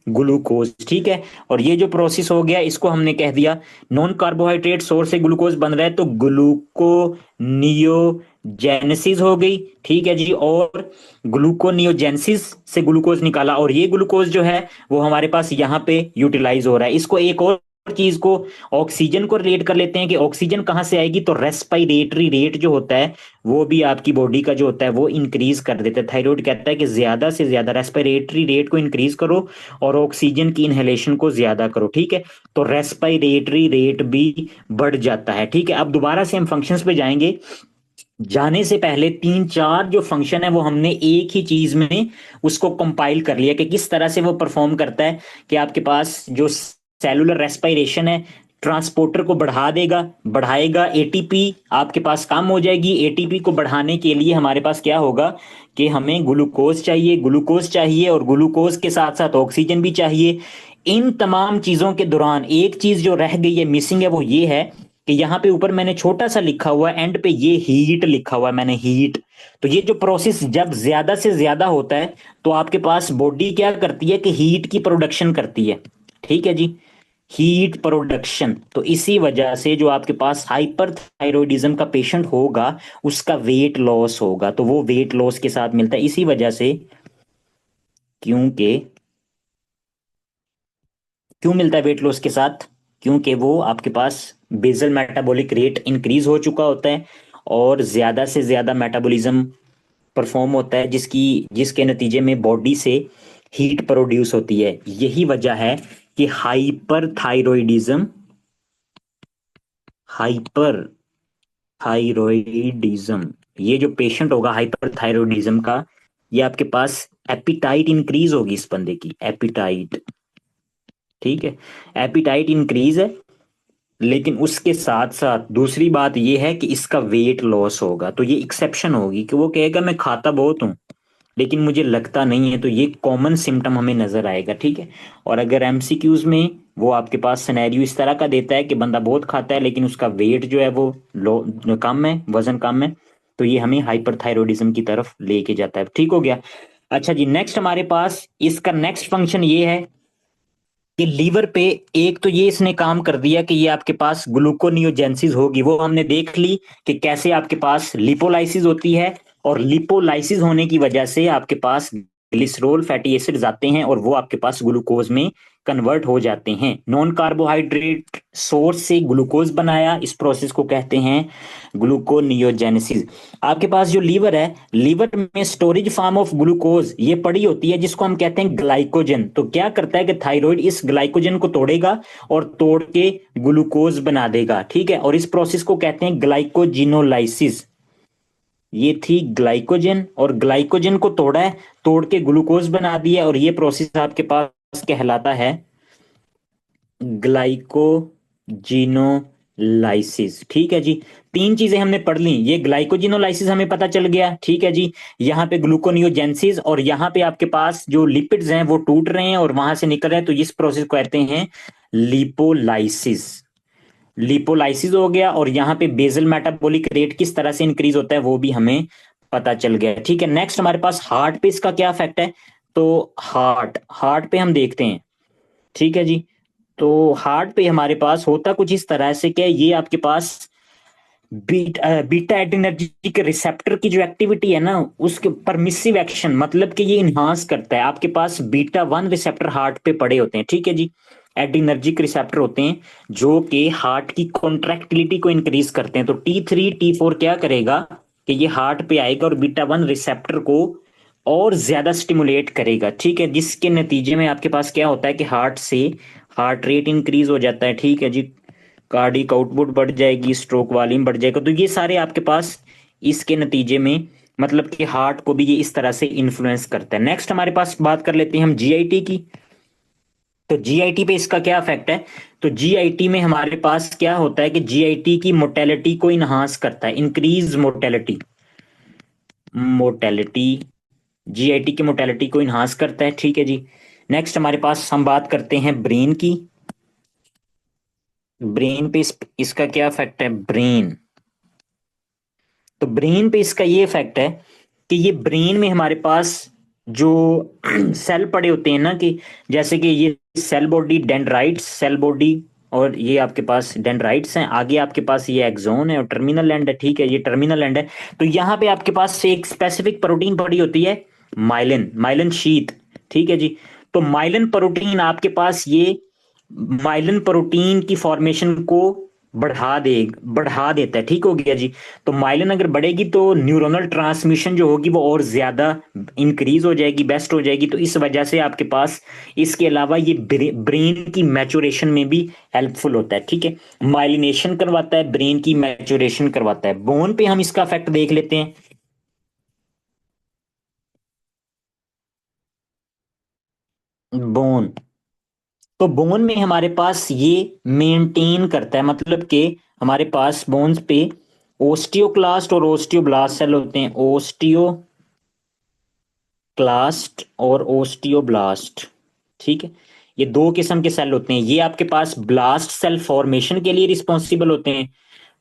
ग्लूकोज, ठीक है। और ये जो प्रोसेस हो गया इसको हमने कह दिया नॉन कार्बोहाइड्रेट सोर्स से ग्लूकोज बन रहा है तो ग्लूकोनियोजेनेसिस हो गई, ठीक है जी। और ग्लूकोनियोजेनेसिस से ग्लूकोज निकाला और ये ग्लूकोज जो है वो हमारे पास यहाँ पे यूटिलाइज हो रहा है। इसको एक और चीज को ऑक्सीजन को रिलेट कर लेते हैं कि ऑक्सीजन कहाँ से आएगी, तो रेस्पिरेटरी रेट जो होता है वो भी आपकी बॉडी का जो होता है वो इंक्रीज कर देता है। थायराइड कहता है कि ज्यादा से ज्यादा रेस्पिरेटरी रेट को इंक्रीज करो और ऑक्सीजन की इनहेलेशन को ज्यादा करो, ठीक है। तो रेस्पिरेटरी रेट भी बढ़ जाता है, ठीक है। अब दोबारा से हम फंक्शंस पे जाएंगे। जाने से पहले तीन चार जो फंक्शन है वो हमने एक ही चीज में उसको कंपाइल कर लिया कि किस तरह से वो परफॉर्म करता है। कि आपके पास जो सेलुलर रेस्पिरेशन है, ट्रांसपोर्टर को बढ़ा देगा, बढ़ाएगा, एटीपी आपके पास कम हो जाएगी। एटीपी को बढ़ाने के लिए हमारे पास क्या होगा कि हमें ग्लूकोज चाहिए, ग्लूकोज चाहिए और ग्लूकोज के साथ साथ ऑक्सीजन भी चाहिए। इन तमाम चीजों के दौरान एक चीज जो रह गई है, मिसिंग है, वो ये है कि यहाँ पे ऊपर मैंने छोटा सा लिखा हुआ है, एंड पे ये हीट लिखा हुआ है मैंने, हीट। तो ये जो प्रोसेस जब ज्यादा से ज्यादा होता है तो आपके पास बॉडी क्या करती है कि हीट की प्रोडक्शन करती है, ठीक है जी। हीट प्रोडक्शन, तो इसी वजह से जो आपके पास हाइपरथायरॉयडिज्म का पेशेंट होगा उसका वेट लॉस होगा, तो वो वेट लॉस के साथ मिलता है इसी वजह से। क्योंकि क्यों मिलता है वेट लॉस के साथ? क्योंकि वो आपके पास बेसल मेटाबॉलिक रेट इंक्रीज हो चुका होता है और ज्यादा से ज्यादा मेटाबॉलिज्म परफॉर्म होता है, जिसके नतीजे में बॉडी से हीट प्रोड्यूस होती है। यही वजह है कि हाइपर थायरॉइडिज्म, ये जो पेशेंट होगा हाइपर थायरॉइडिज्म का, ये आपके पास एपिटाइट इंक्रीज होगी इस बंदे की, एपिटाइट, ठीक है। एपिटाइट इंक्रीज है, लेकिन उसके साथ साथ दूसरी बात यह है कि इसका वेट लॉस होगा। तो ये एक्सेप्शन होगी कि वो कहेगा मैं खाता बहुत हूं लेकिन मुझे लगता नहीं है, तो ये कॉमन सिम्टम हमें नजर आएगा, ठीक है। और अगर एमसीक्यूज में वो आपके पास सिनेरियो इस तरह का देता है कि बंदा बहुत खाता है लेकिन उसका वेट जो है वो लो कम है, वजन कम है, तो ये हमें हाइपरथायरॉयडिज्म की तरफ लेके जाता है, ठीक हो गया। अच्छा जी, नेक्स्ट हमारे पास इसका नेक्स्ट फंक्शन ये है कि लीवर पे, एक तो ये इसने काम कर दिया कि ये आपके पास ग्लूकोनियोजेंसिस होगी, वो हमने देख ली कि कैसे आपके पास लिपोलाइसिस होती है, और लिपोलाइसिस होने की वजह से आपके पास ग्लिसरॉल फैटी एसिड्स आते हैं और वो आपके पास ग्लूकोज में कन्वर्ट हो जाते हैं। नॉन कार्बोहाइड्रेट सोर्स से ग्लूकोज बनाया, इस प्रोसेस को कहते हैं ग्लूकोनियोजेनेसिस। आपके पास जो लीवर है, लीवर में स्टोरेज फॉर्म ऑफ ग्लूकोज ये पड़ी होती है जिसको हम कहते हैं ग्लाइकोजन। तो क्या करता है कि थायराइड इस ग्लाइकोजन को तोड़ेगा और तोड़ के ग्लूकोज बना देगा, ठीक है। और इस प्रोसेस को कहते हैं ग्लाइकोजिनोलाइसिस। ये थी ग्लाइकोजन, और ग्लाइकोजन को तोड़ा है, तोड़ के ग्लूकोज बना दिया, और ये प्रोसेस आपके पास कहलाता है ग्लाइकोजिनोलाइसिस, ठीक है जी। तीन चीजें हमने पढ़ ली, ये ग्लाइकोजिनोलाइसिस हमें पता चल गया, ठीक है जी। यहाँ पे ग्लूकोनियोजेंसिस, और यहाँ पे आपके पास जो लिपिड्स हैं वो टूट रहे हैं और वहां से निकल रहे हैं, तो इस प्रोसेस को कहते हैं लिपोलाइसिस। लिपोलाइसिस हो गया, और यहाँ पे बेसल मेटाबॉलिक रेट किस तरह से इंक्रीज होता है वो भी हमें पता चल गया, ठीक है। नेक्स्ट हमारे पास हार्ट पे इसका क्या इफेक्ट है, तो हार्ट हार्ट पे हम देखते हैं, ठीक है जी। तो हार्ट पे हमारे पास होता कुछ इस तरह से, क्या ये आपके पास बीटा एडिनर्जिक रिसेप्टर की जो एक्टिविटी है ना, उसके परमिसिव एक्शन, मतलब कि ये इन्हांस करता है। आपके पास बीटा वन रिसेप्टर हार्ट पे पड़े होते हैं, ठीक है जी। एडिनर्जिक रिसेप्टर होते हैं जो कि हार्ट की कॉन्ट्रैक्टिलिटी को इंक्रीज करते हैं। तो T3 T4 क्या करेगा कि ये हार्ट पे आएगा और बीटा वन रिसेप्टर को और ज्यादा स्टिमुलेट करेगा, ठीक है। जिसके नतीजे में आपके पास क्या होता है कि हार्ट रेट इंक्रीज हो जाता है, ठीक है जी। कार्डिक आउटपुट बढ़ जाएगी, स्ट्रोक वॉल्यूम बढ़ जाएगा, तो ये सारे आपके पास इसके नतीजे में, मतलब कि हार्ट को भी ये इस तरह से इन्फ्लुएंस करता है। नेक्स्ट हमारे पास बात कर लेते हैं हम जीआईटी की। तो जीआईटी पे इसका क्या इफेक्ट है, तो जीआईटी में हमारे पास क्या होता है कि जीआईटी की मोटेलिटी को इनहांस करता है, इंक्रीज मोटेलिटी, मोटेलिटी जीआईटी की मोटेलिटी को इनहांस करता है, ठीक है जी। नेक्स्ट हमारे पास हम बात करते हैं ब्रेन की। ब्रेन पे इसका क्या इफेक्ट है, ब्रेन। तो ब्रेन पे इसका ये इफेक्ट है कि ये ब्रेन में हमारे पास जो सेल पड़े होते हैं ना, कि जैसे कि ये cell body dendrites, cell body, और ये आपके पास डेंड्राइट्स हैं, आगे आपके पास ये एक्सोन है और टर्मिनल एंड है, ठीक है, ये टर्मिनल एंड है। तो यहाँ पे आपके पास से एक स्पेसिफिक प्रोटीन पड़ी होती है, माइलिन, माइलिन शीथ, ठीक है जी। तो माइलिन प्रोटीन आपके पास ये माइलिन प्रोटीन की फॉर्मेशन को बढ़ा देता है। ठीक हो गया जी। तो माइलिन अगर बढ़ेगी तो न्यूरोनल ट्रांसमिशन जो होगी वो और ज्यादा इंक्रीज हो जाएगी, बेस्ट हो जाएगी। तो इस वजह से आपके पास इसके अलावा ये ब्रेन की मैचुरेशन में भी हेल्पफुल होता है। ठीक है, माइलिनेशन करवाता है, ब्रेन की मैचुरेशन करवाता है। बोन पे हम इसका इफेक्ट देख लेते हैं। बोन, तो बोन में हमारे पास ये मेंटेन करता है, मतलब कि हमारे पास बोन्स पे ओस्टियोक्लास्ट और ओस्टियोब्लास्ट सेल होते हैं। ओस्टियोक्लास्ट और ओस्टियोब्लास्ट, ठीक है। ये दो किस्म के सेल होते हैं। ये आपके पास ब्लास्ट सेल फॉर्मेशन के लिए रिस्पॉन्सिबल होते हैं,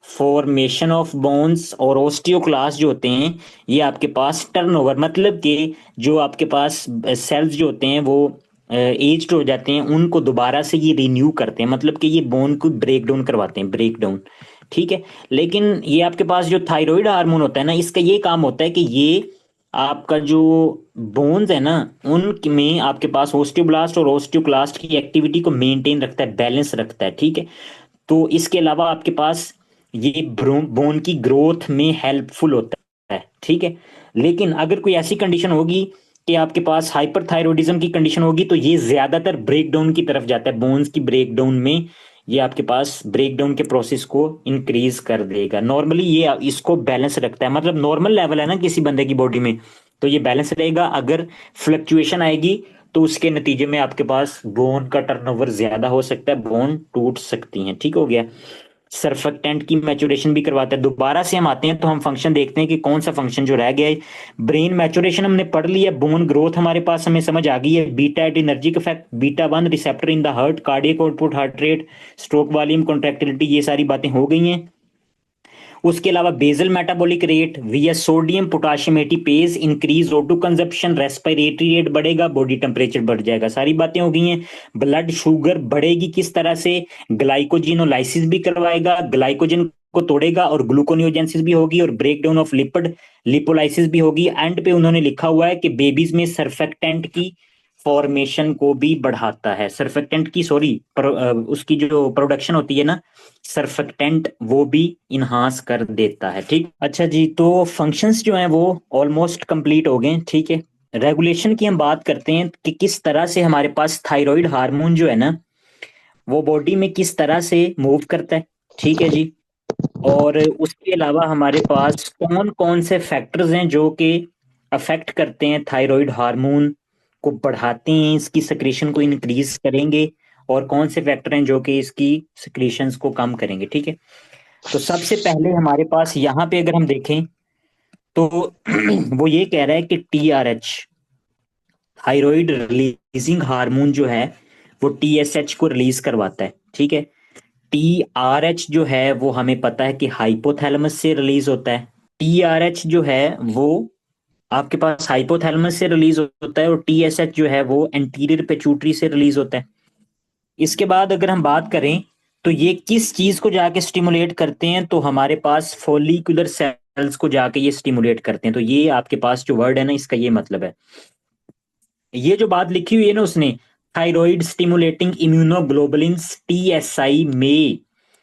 फॉर्मेशन ऑफ बोन्स। और ओस्टियोक्लास्ट जो होते हैं ये आपके पास टर्नओवर, मतलब कि जो आपके पास सेल्स जो होते हैं वो एज्ड हो जाते हैं, उनको दोबारा से ये रिन्यू करते हैं, मतलब कि ये बोन को ब्रेक डाउन करवाते हैं, ब्रेक डाउन। ठीक है। लेकिन ये आपके पास जो थायराइड हार्मोन होता है ना, इसका ये काम होता है कि ये आपका जो बोन्स है ना, उनमें आपके पास ओस्टियोब्लास्ट और ओस्टियोक्लास्ट की एक्टिविटी को मेंटेन रखता है, बैलेंस रखता है। ठीक है। तो इसके अलावा आपके पास ये बोन की ग्रोथ में हेल्पफुल होता है। ठीक है। लेकिन अगर कोई ऐसी कंडीशन होगी कि आपके पास हाइपरथायरॉयडिज्म की कंडीशन होगी, तो ये ज्यादातर ब्रेकडाउन की तरफ जाता है, बोन्स की ब्रेकडाउन में। ये आपके पास ब्रेकडाउन के प्रोसेस को इंक्रीज कर देगा। नॉर्मली ये इसको बैलेंस रखता है, मतलब नॉर्मल लेवल है ना किसी बंदे की बॉडी में, तो ये बैलेंस रहेगा। अगर फ्लक्चुएशन आएगी तो उसके नतीजे में आपके पास बोन का टर्नओवर ज्यादा हो सकता है, बोन टूट सकती हैं। ठीक हो गया। सर्फेक्टेंट की मैचुरेशन भी करवाता है। दोबारा से हम आते हैं तो हम फंक्शन देखते हैं कि कौन सा फंक्शन जो रह गया है। ब्रेन मैचुरेशन हमने पढ़ लिया, बोन ग्रोथ हमारे पास हमें समझ आ गई है। Beta adrenergic effect, beta one receptor in the heart, cardiac output, heart rate, stroke volume, contractility, ये सारी बातें हो गई हैं। उसके अलावा बेजल मेटाबॉलिक रेट विया sodium potassium ATPase increase O2 consumption, respiratory rate बढ़ेगा, बॉडी टेम्परेचर बढ़ जाएगा, सारी बातें हो गई हैं। ब्लड शुगर बढ़ेगी किस तरह से, ग्लाइकोजिनोलाइसिस भी करवाएगा, ग्लाइकोजन को तोड़ेगा, और ग्लूकोनियोजेंसिस भी होगी, और break down of lipid, lipolysis भी होगी। एंड पे उन्होंने लिखा हुआ है कि बेबीज में सर्फेक्टेंट की फॉर्मेशन को भी बढ़ाता है, सर्फेक्टेंट की, सॉरी, उसकी जो प्रोडक्शन होती है ना, सर्फेक्टेंट, वो भी इन्हांस कर देता है। ठीक, अच्छा जी। तो फंक्शंस जो हैं वो ऑलमोस्ट कंप्लीट हो गए। ठीक है। रेगुलेशन की हम बात करते हैं कि किस तरह से हमारे पास थायराइड हार्मोन जो है ना, वो बॉडी में किस तरह से मूव करता है। ठीक है जी। और उसके अलावा हमारे पास कौन कौन से फैक्टर्स हैं जो कि अफेक्ट करते हैं थायराइड हार्मोन को, बढ़ाते हैं, इसकी सिक्रीशन को इंक्रीज करेंगे, और कौन से फैक्टर हैं जो कि इसकी सिक्रीशंस को कम करेंगे। ठीक है। तो सबसे पहले हमारे पास यहाँ पे अगर हम देखें तो वो ये कह रहा है कि TRH, थायराइड रिलीजिंग हार्मोन जो है, वो TSH को रिलीज करवाता है। ठीक है। TRH जो है वो हमें पता है कि हाइपोथैलेमस से रिलीज होता है। TRH जो है वो आपके पास हाइपोथैलेमस से रिलीज होता है, और TSH जो है वो एंटीरियर पेचुटरी से रिलीज होता है। इसके बाद अगर हम बात करें तो ये किस चीज को जाके स्टिमुलेट करते हैं, तो हमारे पास फॉलिकुलर सेल्स को जाके ये स्टिमुलेट करते हैं। तो ये आपके पास जो वर्ड है ना, इसका ये मतलब है। ये जो बात लिखी हुई है ना उसने, थायराइड स्टिमुलेटिंग इम्यूनोग्लोबुलिन्स TSI में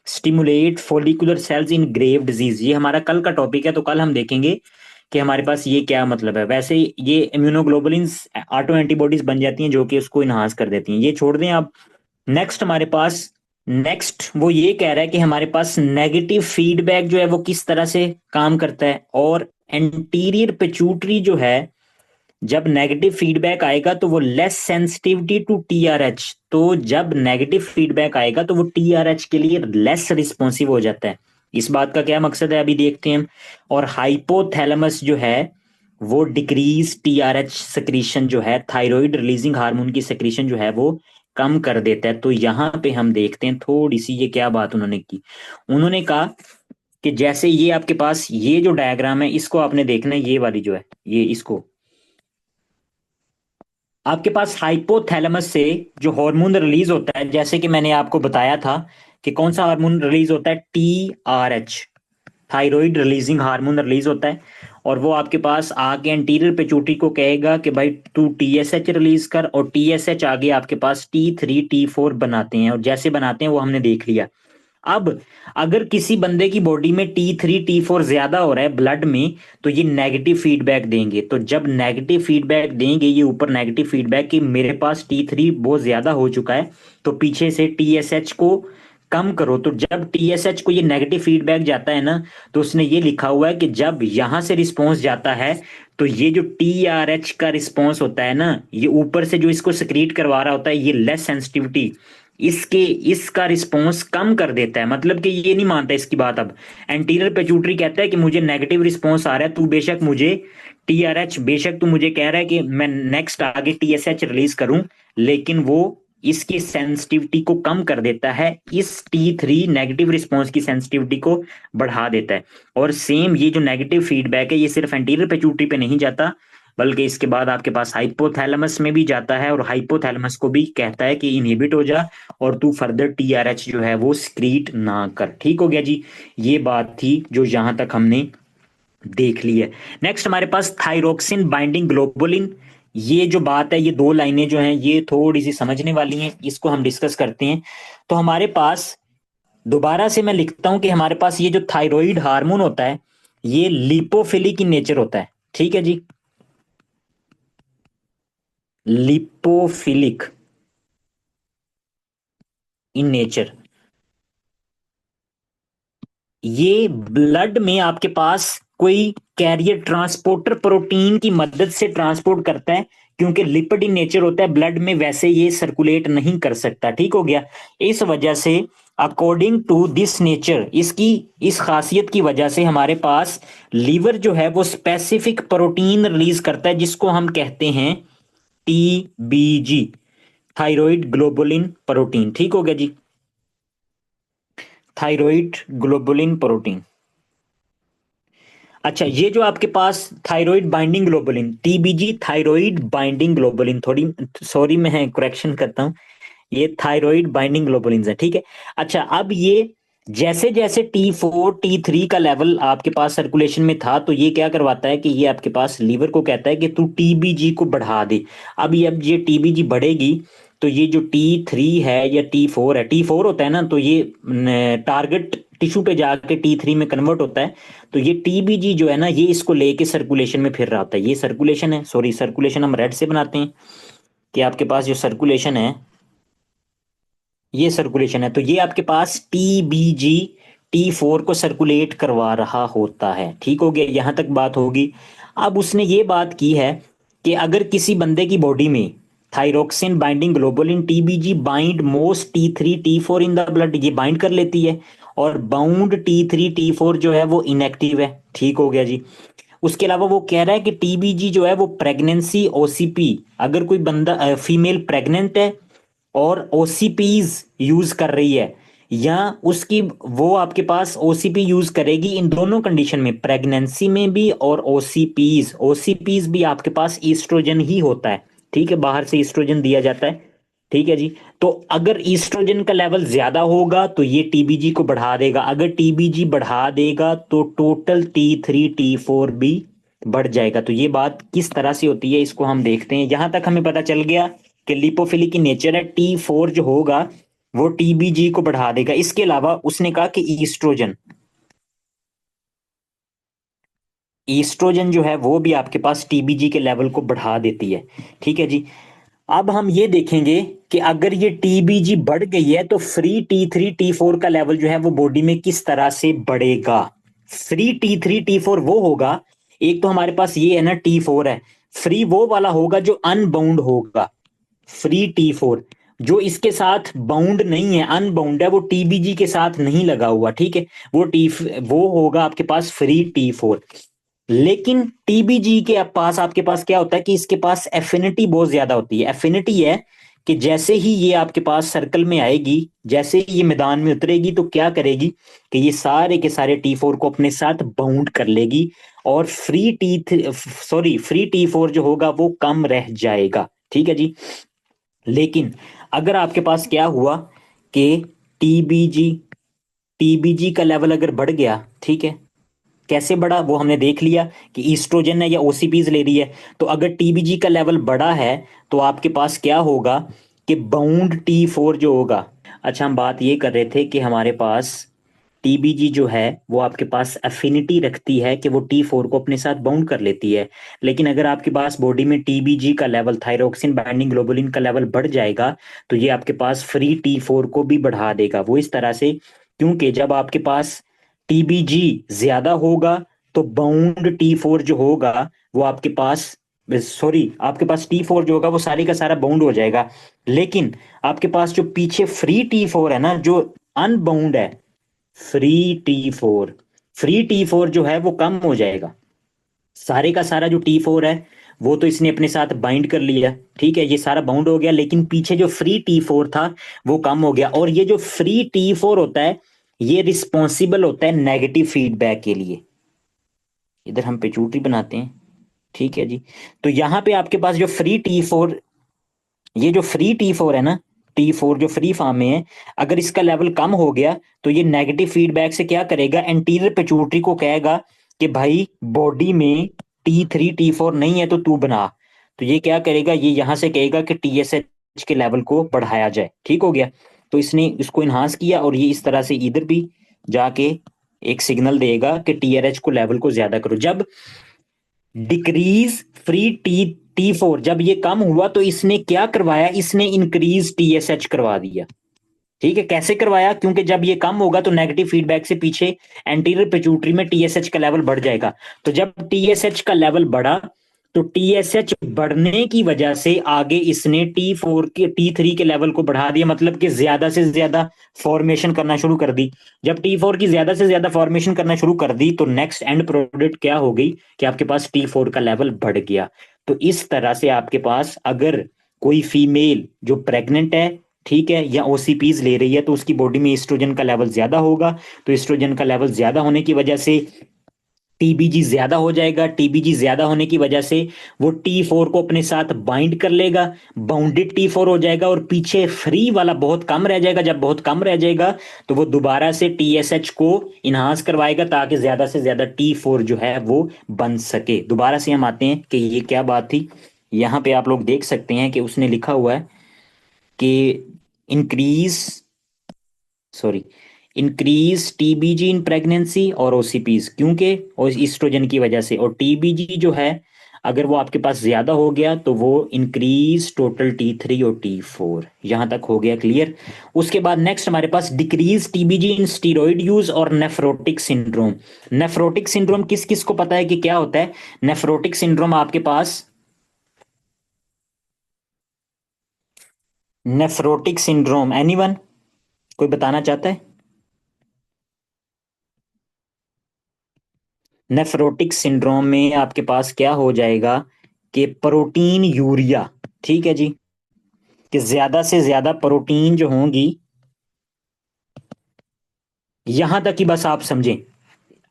स्टिमुलेट फॉलिकुलर सेल्स इन ग्रेव डिजीज, ये हमारा कल का टॉपिक है, तो कल हम देखेंगे कि हमारे पास ये क्या मतलब है। वैसे ये इम्यूनोग्लोबुलिन्स ऑटो एंटीबॉडीज बन जाती हैं जो कि उसको इनहांस कर देती हैं, ये छोड़ दें आप। नेक्स्ट हमारे पास, नेक्स्ट वो ये कह रहा है कि हमारे पास नेगेटिव फीडबैक जो है वो किस तरह से काम करता है। और एंटीरियर पिट्यूटरी जो है, जब नेगेटिव फीडबैक आएगा तो वो लेस सेंसिटिविटी टू TRH, तो जब नेगेटिव फीडबैक आएगा तो वो TRH के लिए लेस रिस्पॉन्सिव हो जाता है। इस बात का क्या मकसद है अभी देखते हैं हम। और हाइपोथैलेमस जो है वो डिक्रीज TRH सिक्रीशन जो है, थायराइड रिलीजिंग हार्मोन की सिक्रीशन जो है वो कम कर देता है। तो यहाँ पे हम देखते हैं थोड़ी सी ये क्या बात उन्होंने की। उन्होंने कहा कि जैसे ये आपके पास ये जो डायग्राम है, इसको आपने देखना है, ये वाली जो है, ये इसको आपके पास हाइपोथैलेमस से जो हार्मोन रिलीज होता है, जैसे कि मैंने आपको बताया था कि कौन सा हार्मोन रिलीज होता है, TRH, thyroid releasing hormone release होता है, और वो आपके पास आके एंटीरियर पिट्यूटरी को कहेगा कि भाई तू टीएसएच रिलीज कर, और टीएसएच आगे आपके पास T3 T4 बनाते हैं, और जैसे बनाते हैं वो हमने देख लिया। अब अगर किसी बंदे की बॉडी में T3 T4 ज्यादा हो रहा है ब्लड में, तो ये नेगेटिव फीडबैक देंगे। तो जब नेगेटिव फीडबैक देंगे, ये ऊपर नेगेटिव फीडबैक कि मेरे पास T3 बहुत ज्यादा हो चुका है, तो पीछे से टीएसएच को कम करो। तो जब टीएसएच को ये नेगेटिव फीडबैक जाता है ना, तो उसने ये लिखा हुआ है कि जब यहां से रिस्पॉन्स जाता है, तो ये जो टीआरएच का रिस्पॉन्स होता है ना, ये ऊपर से जो इसको सिक्रीट करवा रहा होता है, ये लेस सेंसिटिविटी इसके इसका रिस्पॉन्स कम कर देता है। मतलब कि ये नहीं मानता इसकी बात। अब एंटीरियर पिट्यूटरी कहता है कि मुझे नेगेटिव रिस्पॉन्स आ रहा है, तू बेशक मुझे टीआरएच, बेशक तू मुझे कह रहा है कि मैं नेक्स्ट आगे टीएसएच रिलीज करूं, लेकिन वो इसकी सेंसिटिविटी को कम कर देता है, इस T3 नेगेटिव रिस्पॉन्स की सेंसिटिविटी को बढ़ा देता है। और सेम ये जो नेगेटिव फीडबैक है, ये सिर्फ एंटीरियर पिट्यूटरी पे नहीं जाता, बल्कि इसके बाद आपके पास हाइपोथैलेमस में भी जाता है, और हाइपोथैलेमस को भी कहता है कि इनहिबिट हो जा, और तू फर्दर टीआरएच जो है वो स्क्रीट ना कर। ठीक हो गया जी, ये बात थी जो यहां तक हमने देख ली है। नेक्स्ट हमारे पास थायरोक्सिन बाइंडिंग ग्लोबुलिन। ये जो बात है, ये दो लाइनें जो हैं ये थोड़ी सी समझने वाली हैं, इसको हम डिस्कस करते हैं। तो हमारे पास दोबारा से मैं लिखता हूं कि हमारे पास ये जो थायराइड हार्मोन होता है, ये लिपोफिलिक इन नेचर होता है। ठीक है जी, लिपोफिलिक इन नेचर। ये ब्लड में आपके पास कोई कैरियर ट्रांसपोर्टर प्रोटीन की मदद से ट्रांसपोर्ट करता है, क्योंकि लिपिड इन नेचर होता है, ब्लड में वैसे ये सर्कुलेट नहीं कर सकता। ठीक हो गया। इस वजह से अकॉर्डिंग टू दिस नेचर, इसकी इस खासियत की वजह से हमारे पास लीवर जो है वो स्पेसिफिक प्रोटीन रिलीज करता है, जिसको हम कहते हैं टीबीजी, थायराइड ग्लोबुलिन प्रोटीन। ठीक हो गया जी, थायराइड ग्लोबुलिन प्रोटीन। अच्छा, ये जो आपके पास thyroid binding globulin, TBG thyroid binding globulin, थोड़ी सॉरी मैं करेक्शन करता हूं, ये थायराइड बाइंडिंग ग्लोबुलिन है। ठीक है। अच्छा, अब ये जैसे जैसे T4 T3 का लेवल आपके पास सर्कुलेशन में था, तो ये क्या करवाता है कि ये आपके पास लीवर को कहता है कि तू टीबीजी को बढ़ा दे। अब ये टीबीजी बढ़ेगी, तो ये जो T3 है या T4 है, T4 होता है ना, तो ये टारगेट टिश्यू पे जाके T3 में कन्वर्ट होता है। तो ये टीबीजी जो है ना, ये इसको लेके सर्कुलेशन में फिर रहा होता है। ये सर्कुलेशन है, सॉरी सर्कुलेशन हम रेड से बनाते हैं, कि आपके पास जो सर्कुलेशन है, ये सर्कुलेशन है, तो ये आपके पास टीबीजी T4 को सर्कुलेट करवा रहा होता है। ठीक हो गया, यहां तक बात होगी। अब उसने ये बात की है कि अगर किसी बंदे की बॉडी में thyroxine binding globulin TBG bind most T3 T4 in the blood, ये बाइंड कर लेती है, और बाउंड T3 T4 जो है वो इनएक्टिव है। ठीक हो गया जी। उसके अलावा वो कह रहा है कि टीबीजी जो है वो प्रेगनेंसी ओसीपी, अगर कोई बंदा फीमेल प्रेग्नेंट है और ओसीपीज यूज कर रही है, या उसकी वो आपके पास ओसीपी यूज करेगी, इन दोनों कंडीशन में, प्रेगनेंसी में भी और ओसीपीज, ओसीपीज भी आपके पास ईस्ट्रोजन ही होता है। ठीक है, बाहर से ईस्ट्रोजन दिया जाता है। ठीक है जी। तो अगर ईस्ट्रोजन का लेवल ज्यादा होगा तो ये टीबीजी को बढ़ा देगा, अगर टीबीजी बढ़ा देगा तो टोटल T3 T4 भी बढ़ जाएगा। तो ये बात किस तरह से होती है, इसको हम देखते हैं। यहां तक हमें पता चल गया कि लिपोफिलिक की नेचर है, T4 जो होगा वो टीबीजी को बढ़ा देगा। इसके अलावा उसने कहा कि ईस्ट्रोजन, ईस्ट्रोजन जो है वो भी आपके पास टीबीजी के लेवल को बढ़ा देती है। ठीक है जी। अब हम ये देखेंगे कि अगर ये टीबीजी बढ़ गई है, तो फ्री T3 T4 का लेवल जो है वो बॉडी में किस तरह से बढ़ेगा। फ्री T3 T4 वो होगा, एक तो हमारे पास ये है ना T4 है, फ्री वो वाला होगा जो अनबाउंड होगा। फ्री T4 जो इसके साथ बाउंड नहीं है, अनबाउंड है, वो टीबीजी के साथ नहीं लगा हुआ। ठीक है, वो होगा आपके पास फ्री T4। लेकिन टीबीजी के पास आपके पास क्या होता है कि इसके पास एफिनिटी बहुत ज्यादा होती है। एफिनिटी है कि जैसे ही ये आपके पास सर्कल में आएगी, जैसे ही ये मैदान में उतरेगी, तो क्या करेगी कि ये सारे के सारे T4 को अपने साथ बाउंड कर लेगी, और फ्री T4 जो होगा वो कम रह जाएगा। ठीक है जी। लेकिन अगर आपके पास क्या हुआ कि टीबीजी टीबीजी का लेवल अगर बढ़ गया, ठीक है, कैसे बढ़ा वो हमने देख लिया कि ईस्ट्रोजन है या ओसीपीज ले रही है। तो अगर टीबीजी का लेवल बढ़ा है तो आपके पास क्या होगा कि बाउंड T4 जो होगा। अच्छा, हम बात ये कर रहे थे कि हमारे पास टीबीजी जो है वो आपके पास अफिनिटी रखती है कि वो T4 को अपने साथ बाउंड कर लेती है। लेकिन अगर आपके पास बॉडी में टीबीजी का लेवल, थायरोक्सिन बाइंडिंग ग्लोबुलिन का लेवल बढ़ जाएगा तो ये आपके पास फ्री T4 को भी बढ़ा देगा। वो इस तरह से, क्योंकि जब आपके पास टीबीजी ज्यादा होगा तो बाउंड T4 जो होगा वो आपके पास, सॉरी, आपके पास T4 जो होगा वो सारी का सारा बाउंड हो जाएगा। लेकिन आपके पास जो पीछे फ्री T4 है ना, जो अनबाउंड है, फ्री टी फोर जो है वो कम हो जाएगा। सारे का सारा जो T4 है वो तो इसने अपने साथ बाइंड कर लिया, ठीक है, ये सारा बाउंड हो गया, लेकिन पीछे जो फ्री T4 था वो कम हो गया। और ये जो फ्री T4 होता है ये रिस्पॉन्सिबल होता है नेगेटिव फीडबैक के लिए। इधर हम पिट्यूटरी बनाते हैं, ठीक है जी। तो यहां पे आपके पास जो फ्री T4, ये जो फ्री T4 है ना, T4 जो फ्री फॉर्म में है, अगर इसका लेवल कम हो गया तो ये नेगेटिव फीडबैक से क्या करेगा, एंटीरियर पिट्यूटरी को कहेगा कि भाई बॉडी में T3 T4 नहीं है तो तू बना। तो ये क्या करेगा, ये यहां से कहेगा कि TSH के लेवल को बढ़ाया जाए, ठीक हो गया। तो इसने इसको इन्हांस किया और ये इस तरह से इधर भी जाके एक सिग्नल देगा कि TRH को लेवल को ज्यादा करो। जब डिक्रीज फ्री T4 जब ये कम हुआ तो इसने क्या करवाया, इसने इंक्रीज TSH करवा दिया। ठीक है, कैसे करवाया, क्योंकि जब ये कम होगा तो नेगेटिव फीडबैक से पीछे एंटीरियर पिट्यूटरी में TSH का लेवल बढ़ जाएगा। तो जब TSH का लेवल बढ़ा तो TSH बढ़ने की वजह से आगे इसने T4 के T3 के लेवल को बढ़ा दिया, मतलब कि ज्यादा से ज्यादा फॉर्मेशन करना शुरू कर दी। जब T4 की ज्यादा से ज्यादा फॉर्मेशन करना शुरू कर दी तो नेक्स्ट एंड प्रोडक्ट क्या हो गई कि आपके पास T4 का लेवल बढ़ गया। तो इस तरह से आपके पास अगर कोई फीमेल जो प्रेग्नेंट है, ठीक है, या ओसीपीज ले रही है तो उसकी बॉडी में ईस्ट्रोजन का लेवल ज्यादा होगा। तो ईस्ट्रोजन का लेवल ज्यादा होने की वजह से टीबीजी ज्यादा हो जाएगा। टीबीजी ज्यादा होने की वजह से वो T4 को अपने साथ बाइंड कर लेगा, बाउंडेड T4 हो जाएगा और पीछे फ्री वाला बहुत कम रह जाएगा। जब बहुत कम रह जाएगा तो वो दोबारा से TSH को इन्हांस करवाएगा ताकि ज्यादा से ज्यादा T4 जो है वो बन सके। दोबारा से हम आते हैं कि ये क्या बात थी। यहाँ पे आप लोग देख सकते हैं कि उसने लिखा हुआ है कि increase, sorry, increase TBG in pregnancy और ओसीपीज, क्योंकि और ईस्ट्रोजन की वजह से। और टीबीजी जो है अगर वो आपके पास ज्यादा हो गया तो वो इंक्रीज टोटल T3 और T4। यहां तक हो गया क्लियर। उसके बाद नेक्स्ट हमारे पास डिक्रीज टीबीजी इन स्टीरॉइड यूज और नेफ्रोटिक सिंड्रोम। नेफ्रोटिक सिंड्रोम किस किस को पता है कि क्या होता है? नेफ्रोटिक सिंड्रोम आपके पास, नेफ्रोटिक सिंड्रोम एनीवन, कोई बताना चाहता है? नेफ्रोटिक सिंड्रोम में आपके पास क्या हो जाएगा कि प्रोटीन यूरिया, ठीक है जी, कि ज्यादा से ज्यादा प्रोटीन जो होंगी, यहां तक कि बस आप समझें,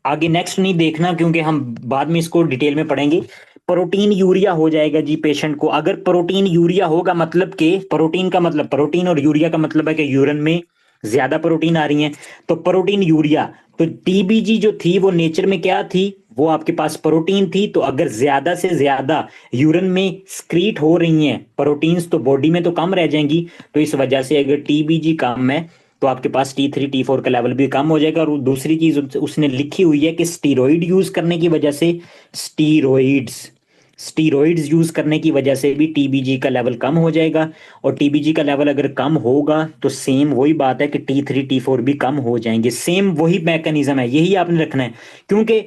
आगे नेक्स्ट नहीं देखना क्योंकि हम बाद में इसको डिटेल में पढ़ेंगे। प्रोटीन यूरिया हो जाएगा जी पेशेंट को। अगर प्रोटीन यूरिया होगा मतलब कि प्रोटीन का मतलब, प्रोटीन और यूरिया का मतलब है कि यूरिन में ज्यादा प्रोटीन आ रही है, तो प्रोटीन यूरिया। तो टीबीजी जो थी वो नेचर में क्या थी, वो आपके पास प्रोटीन थी। तो अगर ज्यादा से ज्यादा यूरिन में स्क्रीट हो रही हैं प्रोटीन्स तो बॉडी में तो कम रह जाएंगी। तो इस वजह से अगर टीबीजी कम है तो आपके पास T3 T4 का लेवल भी कम हो जाएगा। और दूसरी चीज उसने लिखी हुई है कि स्टीरॉइड यूज करने की वजह से, स्टीरॉइड्स स्टीरॉइड्स यूज करने की वजह से भी टीबीजी का लेवल कम हो जाएगा। और टीबीजी का लेवल अगर कम होगा तो सेम वही बात है कि T3 T4 भी कम हो जाएंगे। सेम वही मैकेनिज्म है, यही आपने रखना है। क्योंकि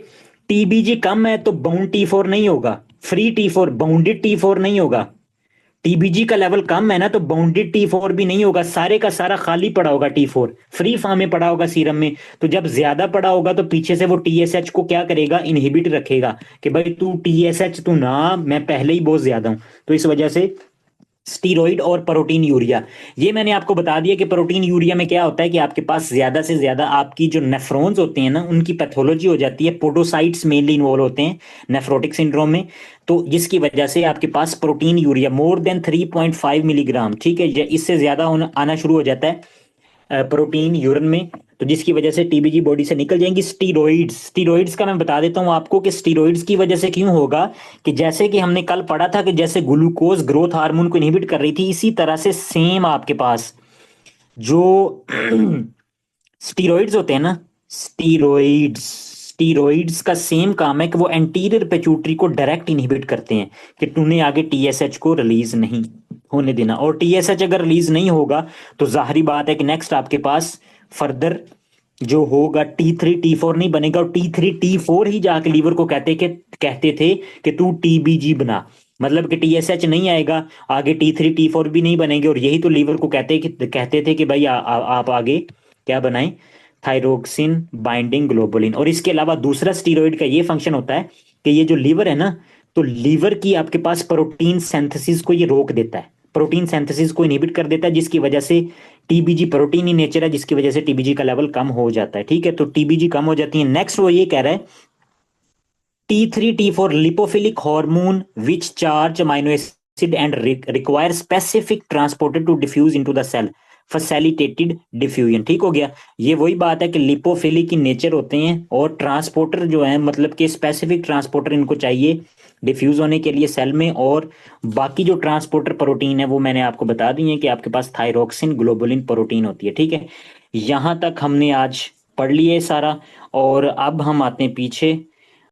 टीबीजी कम है तो बाउंड T4 नहीं होगा, फ्री T4, बाउंडेड T4 नहीं होगा। टीबीजी का लेवल कम है ना तो बाउंडेड T4 भी नहीं होगा, सारे का सारा खाली पड़ा होगा, T4 फ्री फॉर्म में पड़ा होगा सीरम में। तो जब ज्यादा पड़ा होगा तो पीछे से वो TSH को क्या करेगा, इनहिबिट रखेगा कि भाई तू TSH तू ना, मैं पहले ही बहुत ज्यादा हूं। तो इस वजह से स्टीरॉइड और प्रोटीन यूरिया, ये मैंने आपको बता दिया कि प्रोटीन यूरिया में क्या होता है कि आपके पास ज्यादा से ज्यादा आपकी जो नेफ्रॉन्स होते हैं ना उनकी पैथोलॉजी हो जाती है, पोडोसाइट्स मेनली इन्वॉल्व होते हैं नेफ्रोटिक सिंड्रोम में। तो जिसकी वजह से आपके पास proteinuria more than 3.5 milligram, ठीक है, इससे ज्यादा आना शुरू हो जाता है प्रोटीन यूरिन में। तो जिसकी वजह से टीबीजी बॉडी से निकल जाएंगी। स्टीरॉइड्स, स्टीरॉइड्स का मैं बता देता हूँ आपको कि स्टीरॉइड्स की वजह से क्यों होगा, कि जैसे कि हमने कल पढ़ा था कि जैसे ग्लूकोज ग्रोथ हार्मोन को इनहिबिट कर रही थी, इसी तरह से सेम आपके पास जो स्टीरॉइड्स होते हैं ना, स्टीरॉइड्स, स्टीरॉइड्स का सेम काम है कि वो एंटीरियर पेट्यूटरी को डायरेक्ट इनहिबिट करते हैं कि तूने आगे टीएसएच को रिलीज नहीं होने देना। और टीएसएच अगर रिलीज नहीं होगा तो जाहिर बात है कि नेक्स्ट आपके पास फर्दर जो होगा T3 T4 नहीं बनेगा, और T3 T4 ही जाके लीवर को कहते थे कि तू टीबीजी बना, मतलब कि टीएसएच नहीं आएगा, आगे T3 T4 भी नहीं बनेंगे, और यही तो लीवर को कहते थे कि भाई आप आगे क्या बनाएं, थायरोक्सिन बाइंडिंग ग्लोबुलिन। और इसके अलावा दूसरा स्टीरॉइड का ये फंक्शन होता है कि ये जो लीवर है ना, तो लीवर की आपके पास प्रोटीन सिंथेसिस को ये रोक देता है, प्रोटीन सिंथेसिस को इनहिबिट कर देता है, जिसकी वजह से टीबीजी प्रोटीन ही नेचर है, जिसकी वजह से टीबीजी का लेवल कम हो जाता है। ठीक है, तो टीबीजी कम हो जाती है। नेक्स्ट वो ये कह रहा है T3 T4 lipophilic hormone which charge amino acid and require specific transporter to diffuse into the cell, facilitated diffusion. ठीक हो गया, ये वही बात है कि लिपोफिलिक की नेचर होते हैं और ट्रांसपोर्टर जो है मतलब कि स्पेसिफिक ट्रांसपोर्टर इनको चाहिए डिफ्यूज होने के लिए सेल में। और बाकी जो ट्रांसपोर्टर प्रोटीन है वो मैंने आपको बता दी है कि आपके पास थायरोक्सिन ग्लोबुलिन प्रोटीन होती है। ठीक है, यहां तक हमने आज पढ़ लिया है सारा, और अब हम आते हैं पीछे